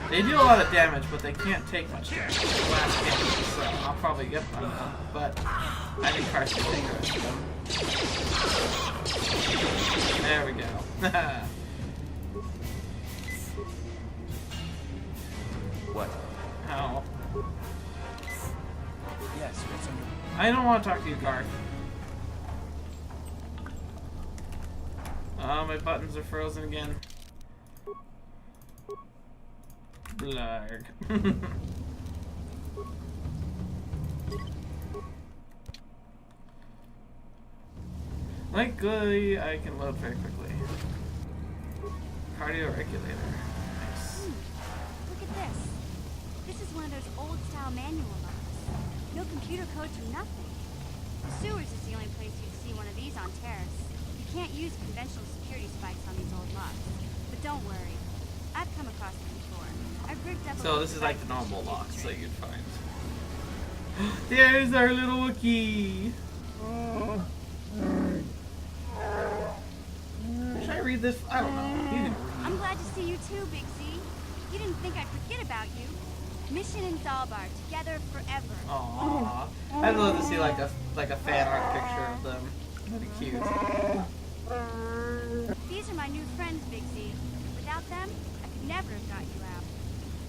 They do a lot of damage, but they can't take much damage. Last game, so I'll probably get them. But I think Cars can take the rest of them. There we go. What? Ow. Yes, what's on your... I don't want to talk to you, Garth. Oh, my buttons are frozen again. Blarg. Likely, I can load very quickly. Cardio regulator. Nice. Look at this. This is one of those old-style manual locks. No computer codes or nothing. The sewers is the only place you'd see one of these on Terrace. You can't use conventional security spikes on these old locks. But don't worry. I've come across them before. I've rigged up So this is like the normal locks that you'd find. There's our little Wookie! Should I read this? I don't know. You didn't read. I'm glad to see you too, Big Z. You didn't think I'd forget about you. Mission in Zaalbar, together forever. Aww. I'd love to see like a fan art picture of them. That'd be cute. These are my new friends, Big Z. Without them, I could never have got you out.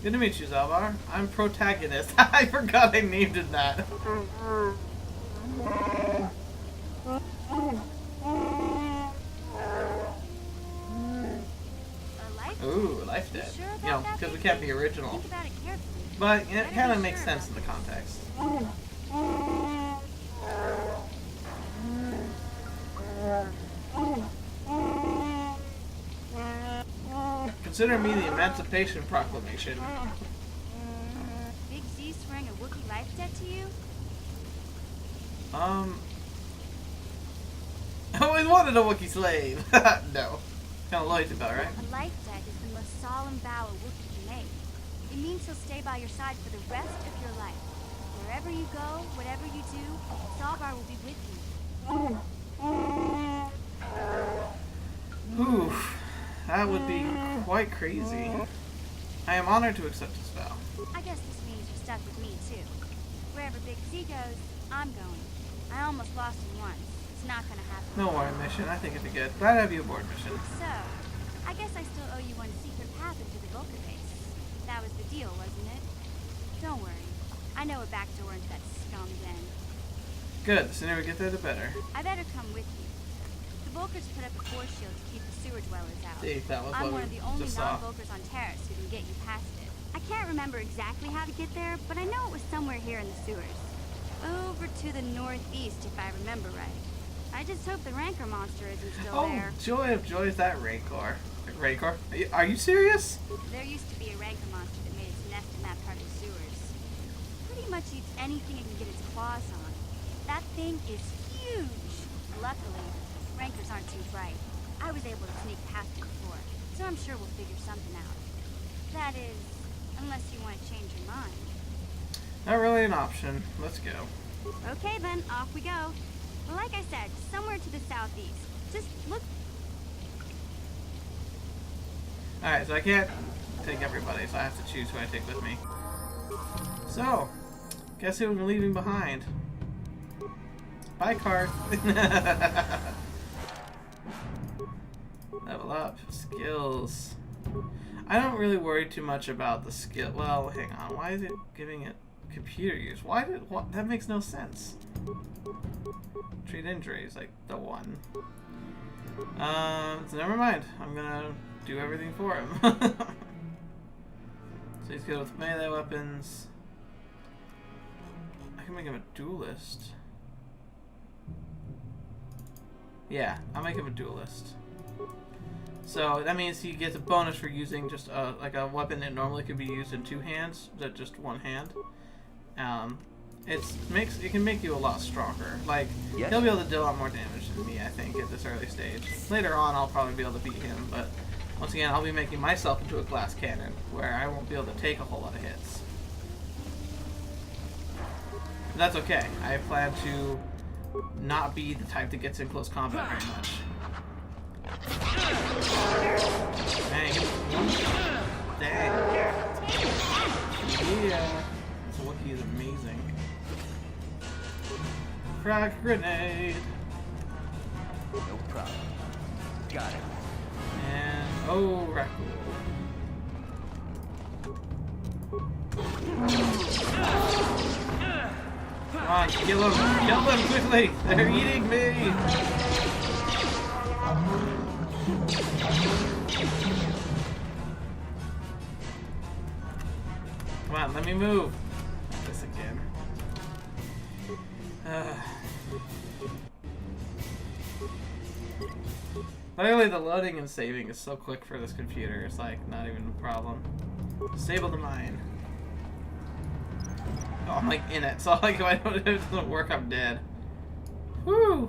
Good to meet you, Zaalbar. I'm Protagonist. I forgot I named it that. Ooh, life debt. Sure You know, because we can't be original. Think about it carefully. But it kind of makes sense in the context. Consider me the Emancipation Proclamation. Big Z swearing a Wookiee life debt to you? I always wanted a Wookiee slave. No. Kind of loyalty about, right? A life debt is the most solemn vow a Wookiee can make. It means he'll stay by your side for the rest of your life. Wherever you go, whatever you do, Zaalbar will be with you. Oof. That would be quite crazy. I am honored to accept this vow. I guess this means you're stuck with me, too. Wherever Big Z goes, I'm going. I almost lost him once. It's not gonna happen. No war mission. I think it'd be good. Glad to have you aboard mission. So, I guess I still owe you one secret path into the Gulka base. That was the deal, wasn't it? Don't worry. I know a back door into that scum den. Good. The sooner we get there, the better. I better come with you. The Vulkars put up a force shield to keep the sewer dwellers out. See, that was I'm what one of we the only just saw. non-Vulkars on Terrace who can get you past it. I can't remember exactly how to get there, but I know it was somewhere here in the sewers. Over to the northeast, if I remember right. I just hope the Rancor monster isn't still there. Oh, joy of joys, that Rancor. Rancor? Are you serious? There used to be a Rancor monster that made its nest in that part of the sewers. Pretty much eats anything it can get its claws on. That thing is huge. Luckily, Rancors aren't too bright. I was able to sneak past it before, so I'm sure we'll figure something out. That is, unless you want to change your mind. Not really an option. Let's go. Okay then, off we go. Well, like I said, somewhere to the southeast. Just look. Alright, so I can't take everybody, so I have to choose who I take with me. So, guess who I'm leaving behind? Bye, card. Level up. Skills. I don't really worry too much about the skill. Well, hang on. Why is it giving it computer use? Why did what? That makes no sense. Treat injuries, like the one. So never mind. I'm gonna do everything for him. So he's good with melee weapons. I can make him a duelist. Yeah, I'll make him a duelist. So that means he gets a bonus for using just like a weapon that normally could be used in two hands, that just one hand. It can make you a lot stronger. Like he'll be able to do a lot more damage than me, I think, at this early stage. Later on, I'll probably be able to beat him, but once again, I'll be making myself into a glass cannon where I won't be able to take a whole lot of hits. But that's okay. I plan to not be the type that gets in close combat very much. Dang. Dang. Yeah. This Wookiee is amazing. Frag grenade. No problem. Got it. And oh, Raccoon. Come on, kill them! Kill them quickly! They're eating me! Come on, let me move. Not this again. Literally, the loading and saving is so quick for this computer. It's like not even a problem. Disable the mine. Oh, I'm like in it, so like if it doesn't work, I'm dead. Woo!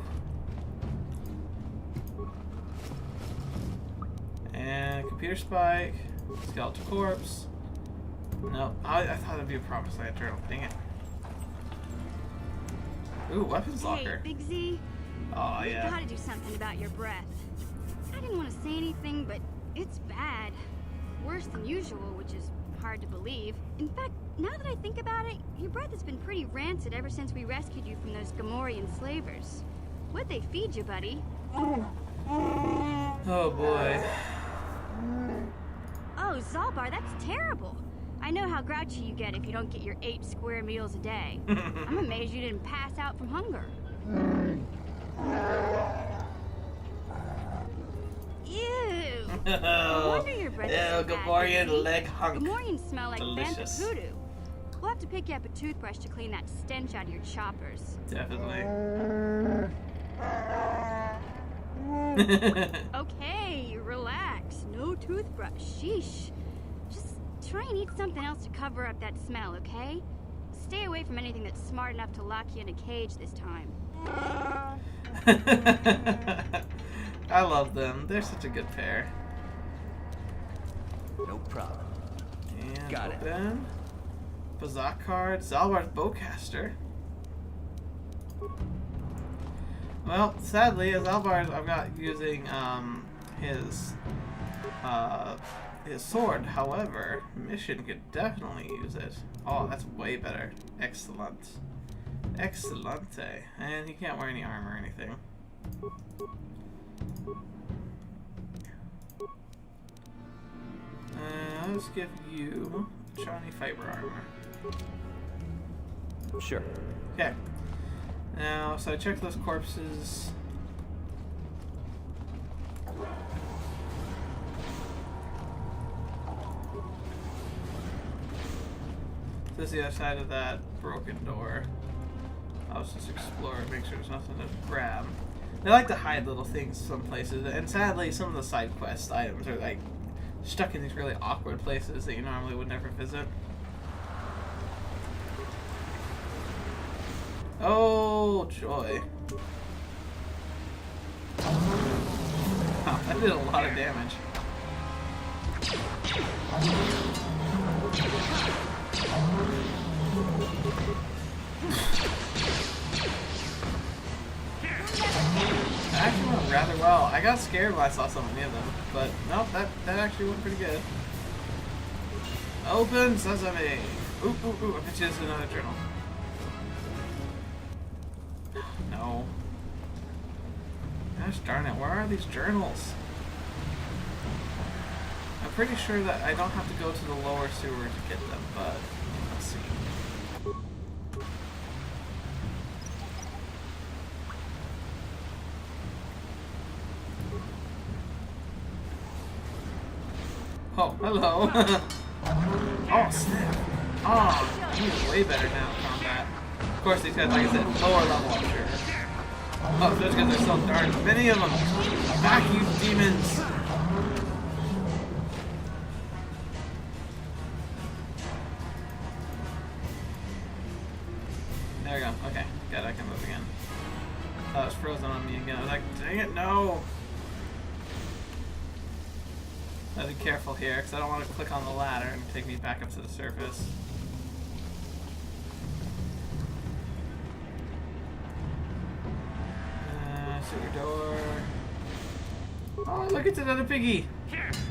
And computer spike, skeletal corpse. No, I thought it'd be a prophesied turtle. Dang it. Ooh, weapons locker. Hey, Big Z. Oh You yeah. gotta do something about your breath. I didn't want to say anything, but it's bad. Worse than usual, which is hard to believe. In fact, now that I think about it, your breath has been pretty rancid ever since we rescued you from those Gamorian slavers. What'd they feed you, buddy? Oh boy. Oh, Zaalbar, that's terrible. I know how grouchy you get if you don't get your 8 square meals a day. I'm amazed you didn't pass out from hunger. Ew. No wonder your breath is so bad, Gamorian Big Z. leg hunk. Gamorians smell like Delicious. bantha voodoo. We'll have to pick you up a toothbrush to clean that stench out of your choppers. Definitely. Okay, relax. No toothbrush. Sheesh. Just try and eat something else to cover up that smell, okay? Stay away from anything that's smart enough to lock you in a cage this time. I love them. They're such a good pair. No problem. And Got it. open. Bazak card. Zaalbar's bowcaster. Well, sadly, as Zaalbar, I'm not using his sword. However, Mission could definitely use it. Oh, that's way better. Excellent. Excellente. And he can't wear any armor or anything. Let's give you shiny fiber armor. Sure. Okay. Now, so I checked those corpses. This is the other side of that broken door. I'll just explore and make sure there's nothing to grab. They like to hide little things some places, and sadly, some of the side quest items are like stuck in these really awkward places that you normally would never visit. Oh, joy. Wow, that did a lot of damage. That actually went rather well. I got scared when I saw so many of them, but nope, that actually went pretty good. Open sesame! Ooh, ooh, ooh, I bet you this is another journal. No. Gosh darn it, where are these journals? I'm pretty sure that I don't have to go to the lower sewer to get them, but let's see. Oh, hello. Oh, snap. Oh, he's way better now in combat. Of course, these guys, like I said, lower level, I'm sure. Oh, those guys are so darn many of them. Back, you demons. There we go. Okay, good. I can move again. Oh, it was frozen on me again. I was like, dang it, no. I'll be careful here, because I don't want to click on the ladder and take me back up to the surface. Sewer door. Oh, look, it's another piggy!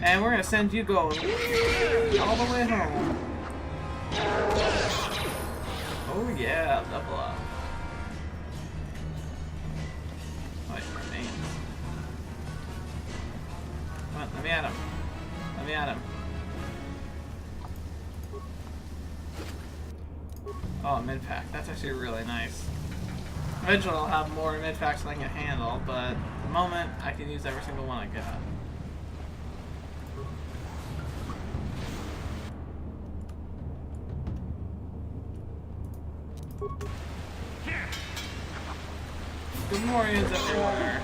And we're going to send you going all the way home. Oh yeah, level up. Oh, it remains. Come on, let me at him. Let me at him. Oh, mid-pack. That's actually really nice. Eventually I'll have more mid-packs than I can handle, but at the moment I can use every single one I got. Gamorians everywhere.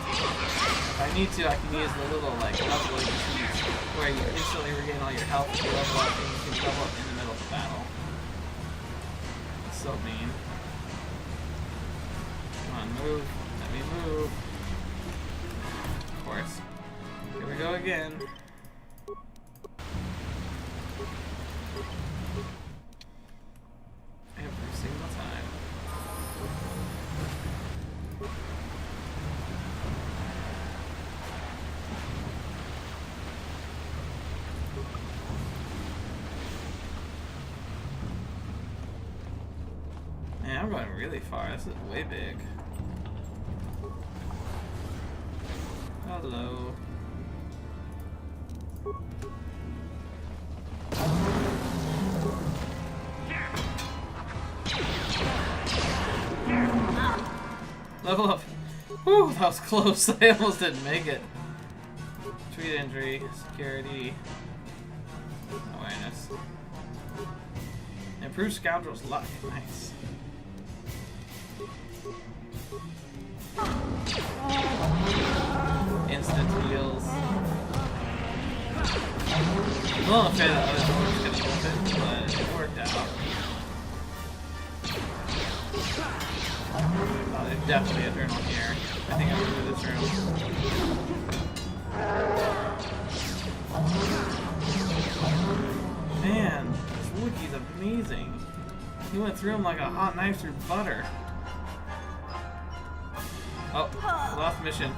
If I need to, I can use the little, like, leveling keys where you instantly regain all your health, you level up, and you can level up in the middle of the battle. It's so mean. Come on, move. Let me move. Of course. Here we go again. Every single time. Man, I'm going really far. This is way big. Hello. Level up. Whew, that was close. I almost didn't make it. Treat injury, security, awareness. Improve scoundrel's luck. Nice. Instant heals. I'm a little afraid that other door was gonna open, but it worked out. Oh, there's definitely a journal here. I think I'm gonna do this room. Man, this Wookie's amazing. He went through him like a hot knife through butter. Oh, lost mission.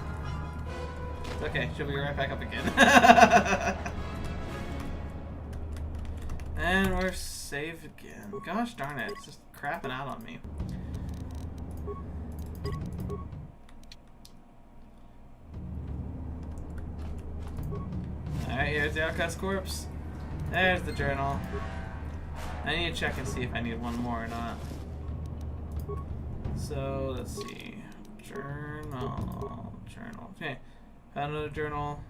Okay, she'll be right back up again. And we're saved again. Gosh darn it, it's just crapping out on me. Alright, here's the outcast corpse. There's the journal. I need to check and see if I need one more or not. So, let's see. Journal. Okay. Found another journal.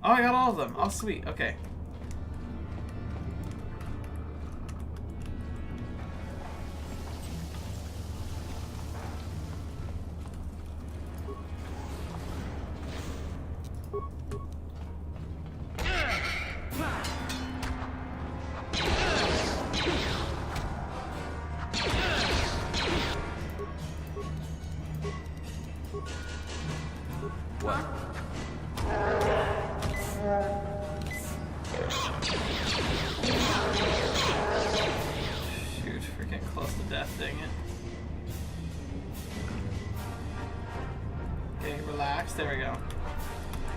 Oh, I got all of them. Oh, sweet. Okay. There we go.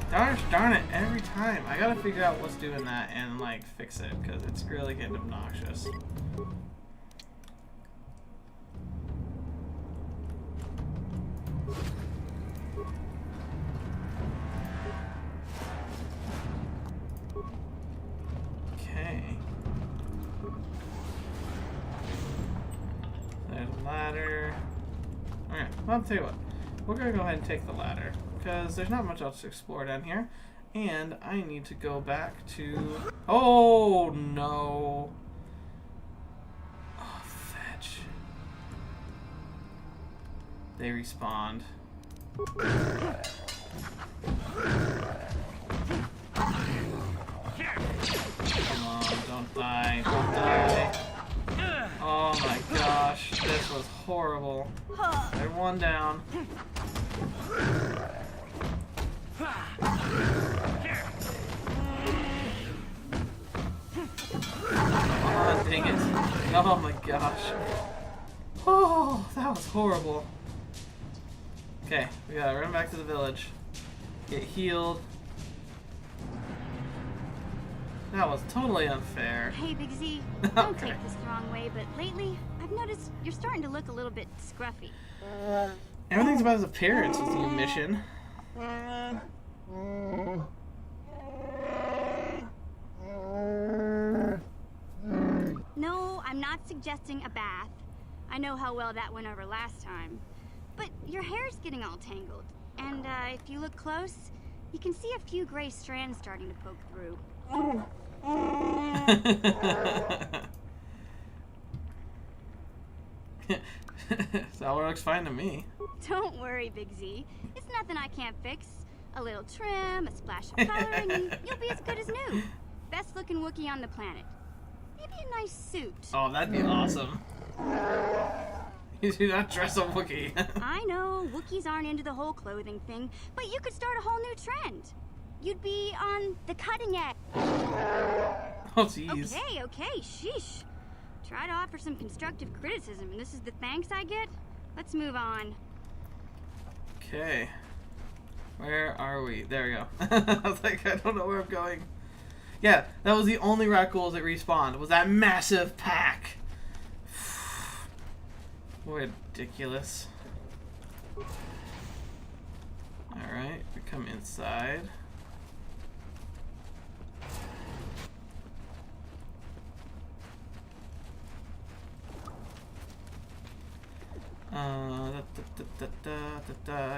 Gosh darn it, every time. I gotta figure out what's doing that and like fix it, because it's really getting obnoxious. Okay. There's a ladder. Alright, well, I'll tell you what. We're gonna go ahead and take the ladder, because there's not much else to explore down here. And I need to go back to... Oh, no. Oh, fetch. They respawned. Come on, don't die. Don't die. Oh my gosh, this was horrible. They're one down. Oh, dang it. Oh my gosh. Oh, that was horrible. Okay, we gotta run back to the village. Get healed. That was totally unfair. Hey, Big Z. Don't take this the wrong way, but lately, I've noticed you're starting to look a little bit scruffy. Everything's about his appearance with the mission. No, I'm not suggesting a bath. I know how well that went over last time. But your hair's getting all tangled. And if you look close, you can see a few gray strands starting to poke through. Zaalbar looks fine to me. Don't worry, Big Z. It's nothing I can't fix. A little trim, a splash of coloring, and you'll be as good as new. Best looking Wookiee on the planet. Maybe a nice suit. Oh, that'd be awesome. You do not dress a Wookiee. I know, Wookiees aren't into the whole clothing thing, but you could start a whole new trend. You'd be on the cutting edge. Oh, jeez. Okay, sheesh. Try to offer some constructive criticism, and this is the thanks I get? Let's move on. Okay. Where are we? There we go. I was like, I don't know where I'm going. Yeah, that was the only rat ghouls that respawned, was that massive pack. Ridiculous. Alright, we come inside.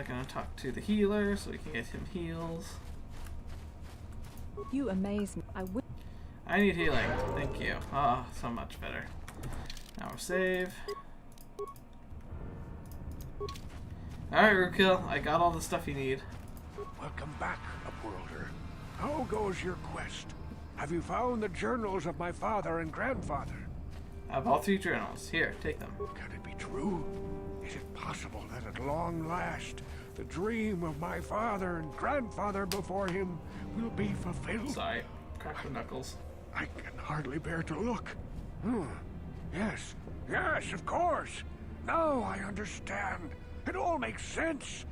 Gonna talk to the healer so we can get him heals. You amaze me. I need healing. Thank you. Oh, so much better. Now we're save. Alright, Rookil, I got all the stuff you need. Welcome back, Upworlder. How goes your quest? Have you found the journals of my father and grandfather? I have all 3 journals. Here, take them. Can it be true? Is it possible that at long last, the dream of my father and grandfather before him will be fulfilled? Sorry, crack the knuckles. I can hardly bear to look. Yes, yes, of course. Now I understand. It all makes sense.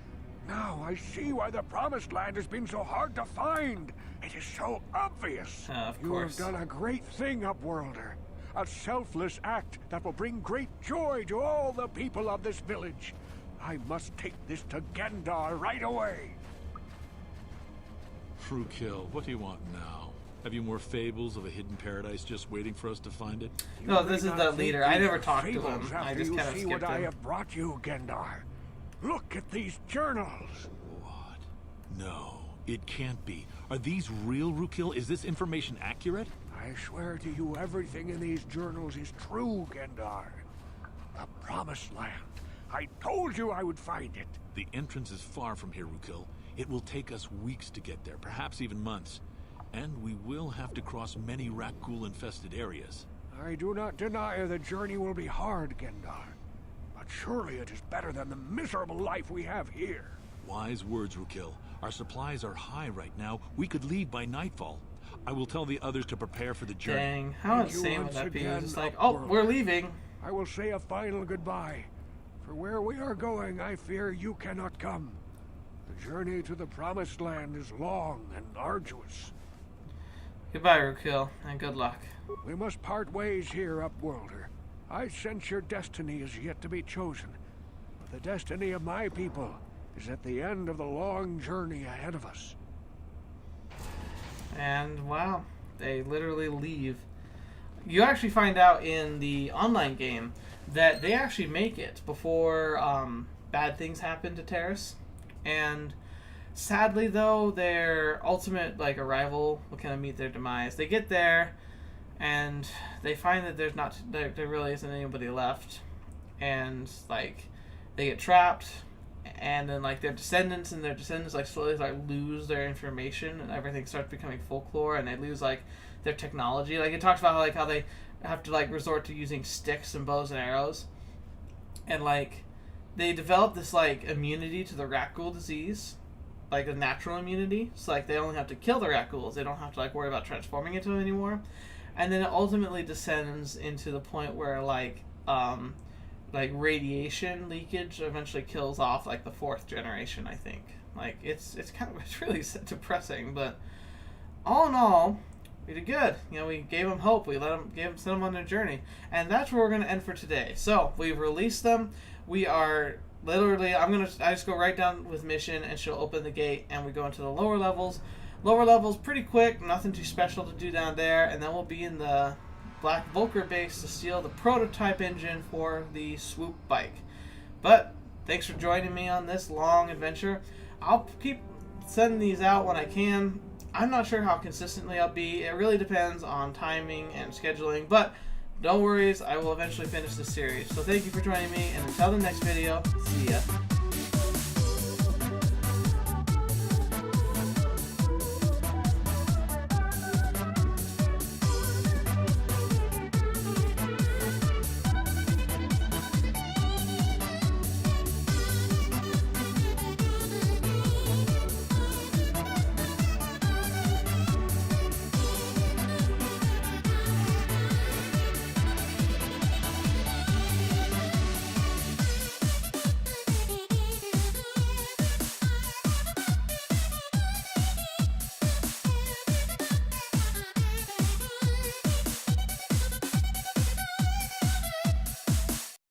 Now I see why the Promised Land has been so hard to find. It is so obvious. Of you course. have done a great thing, Upworlder. A selfless act that will bring great joy to all the people of this village. I must take this to Gendar right away. Rookil, what do you want now? Have you more fables of a hidden paradise just waiting for us to find it? No, this is the leader. I never talked to him. I just kind of see skipped what I him. have brought you, Gendar. Look at these journals. What? No, it can't be. Are these real, Rookil? Is this information accurate? I swear to you, everything in these journals is true, Gendar. The Promised Land. I told you I would find it. The entrance is far from here, Rookil. It will take us weeks to get there, perhaps even months. And we will have to cross many Rakghoul-infested areas. I do not deny the journey will be hard, Gendar. But surely it is better than the miserable life we have here. Wise words, Rookil. Our supplies are high right now. We could leave by nightfall. I will tell the others to prepare for the journey. Dang, how insane would that be? It's just like, oh, we're leaving. I will say a final goodbye. For where we are going, I fear you cannot come. The journey to the Promised Land is long and arduous. Goodbye, Rookil, and good luck. We must part ways here, Upworlder. I sense your destiny is yet to be chosen. But the destiny of my people is at the end of the long journey ahead of us. And, wow, they literally leave. You actually find out in the online game that they actually make it before bad things happen to Terrace. And sadly, though, their ultimate arrival will kind of meet their demise. They get there, and they find that there really isn't anybody left, and they get trapped, and then their descendants slowly lose their information, and everything starts becoming folklore, and they lose their technology. It talks about how they have to resort to using sticks and bows and arrows, and they develop this immunity to the Rakghoul disease. A natural immunity. So they only have to kill the Rakghouls. They don't have to worry about transforming into them anymore. And then it ultimately descends into the point where radiation leakage eventually kills off the 4th generation, I think. It's really depressing, but all in all, we did good. We gave them hope. We sent them on their journey. And that's where we're going to end for today. So we've released them. We are literally, I just go right down with mission, and she'll open the gate, and we go into the lower levels. Lower levels pretty quick, nothing too special to do down there, and then we'll be in the Black Volker base to steal the prototype engine for the swoop bike. But thanks for joining me on this long adventure. I'll keep sending these out when I can. I'm not sure how consistently I'll be. It really depends on timing and scheduling, but no worries, I will eventually finish this series. So thank you for joining me, and until the next video, see ya.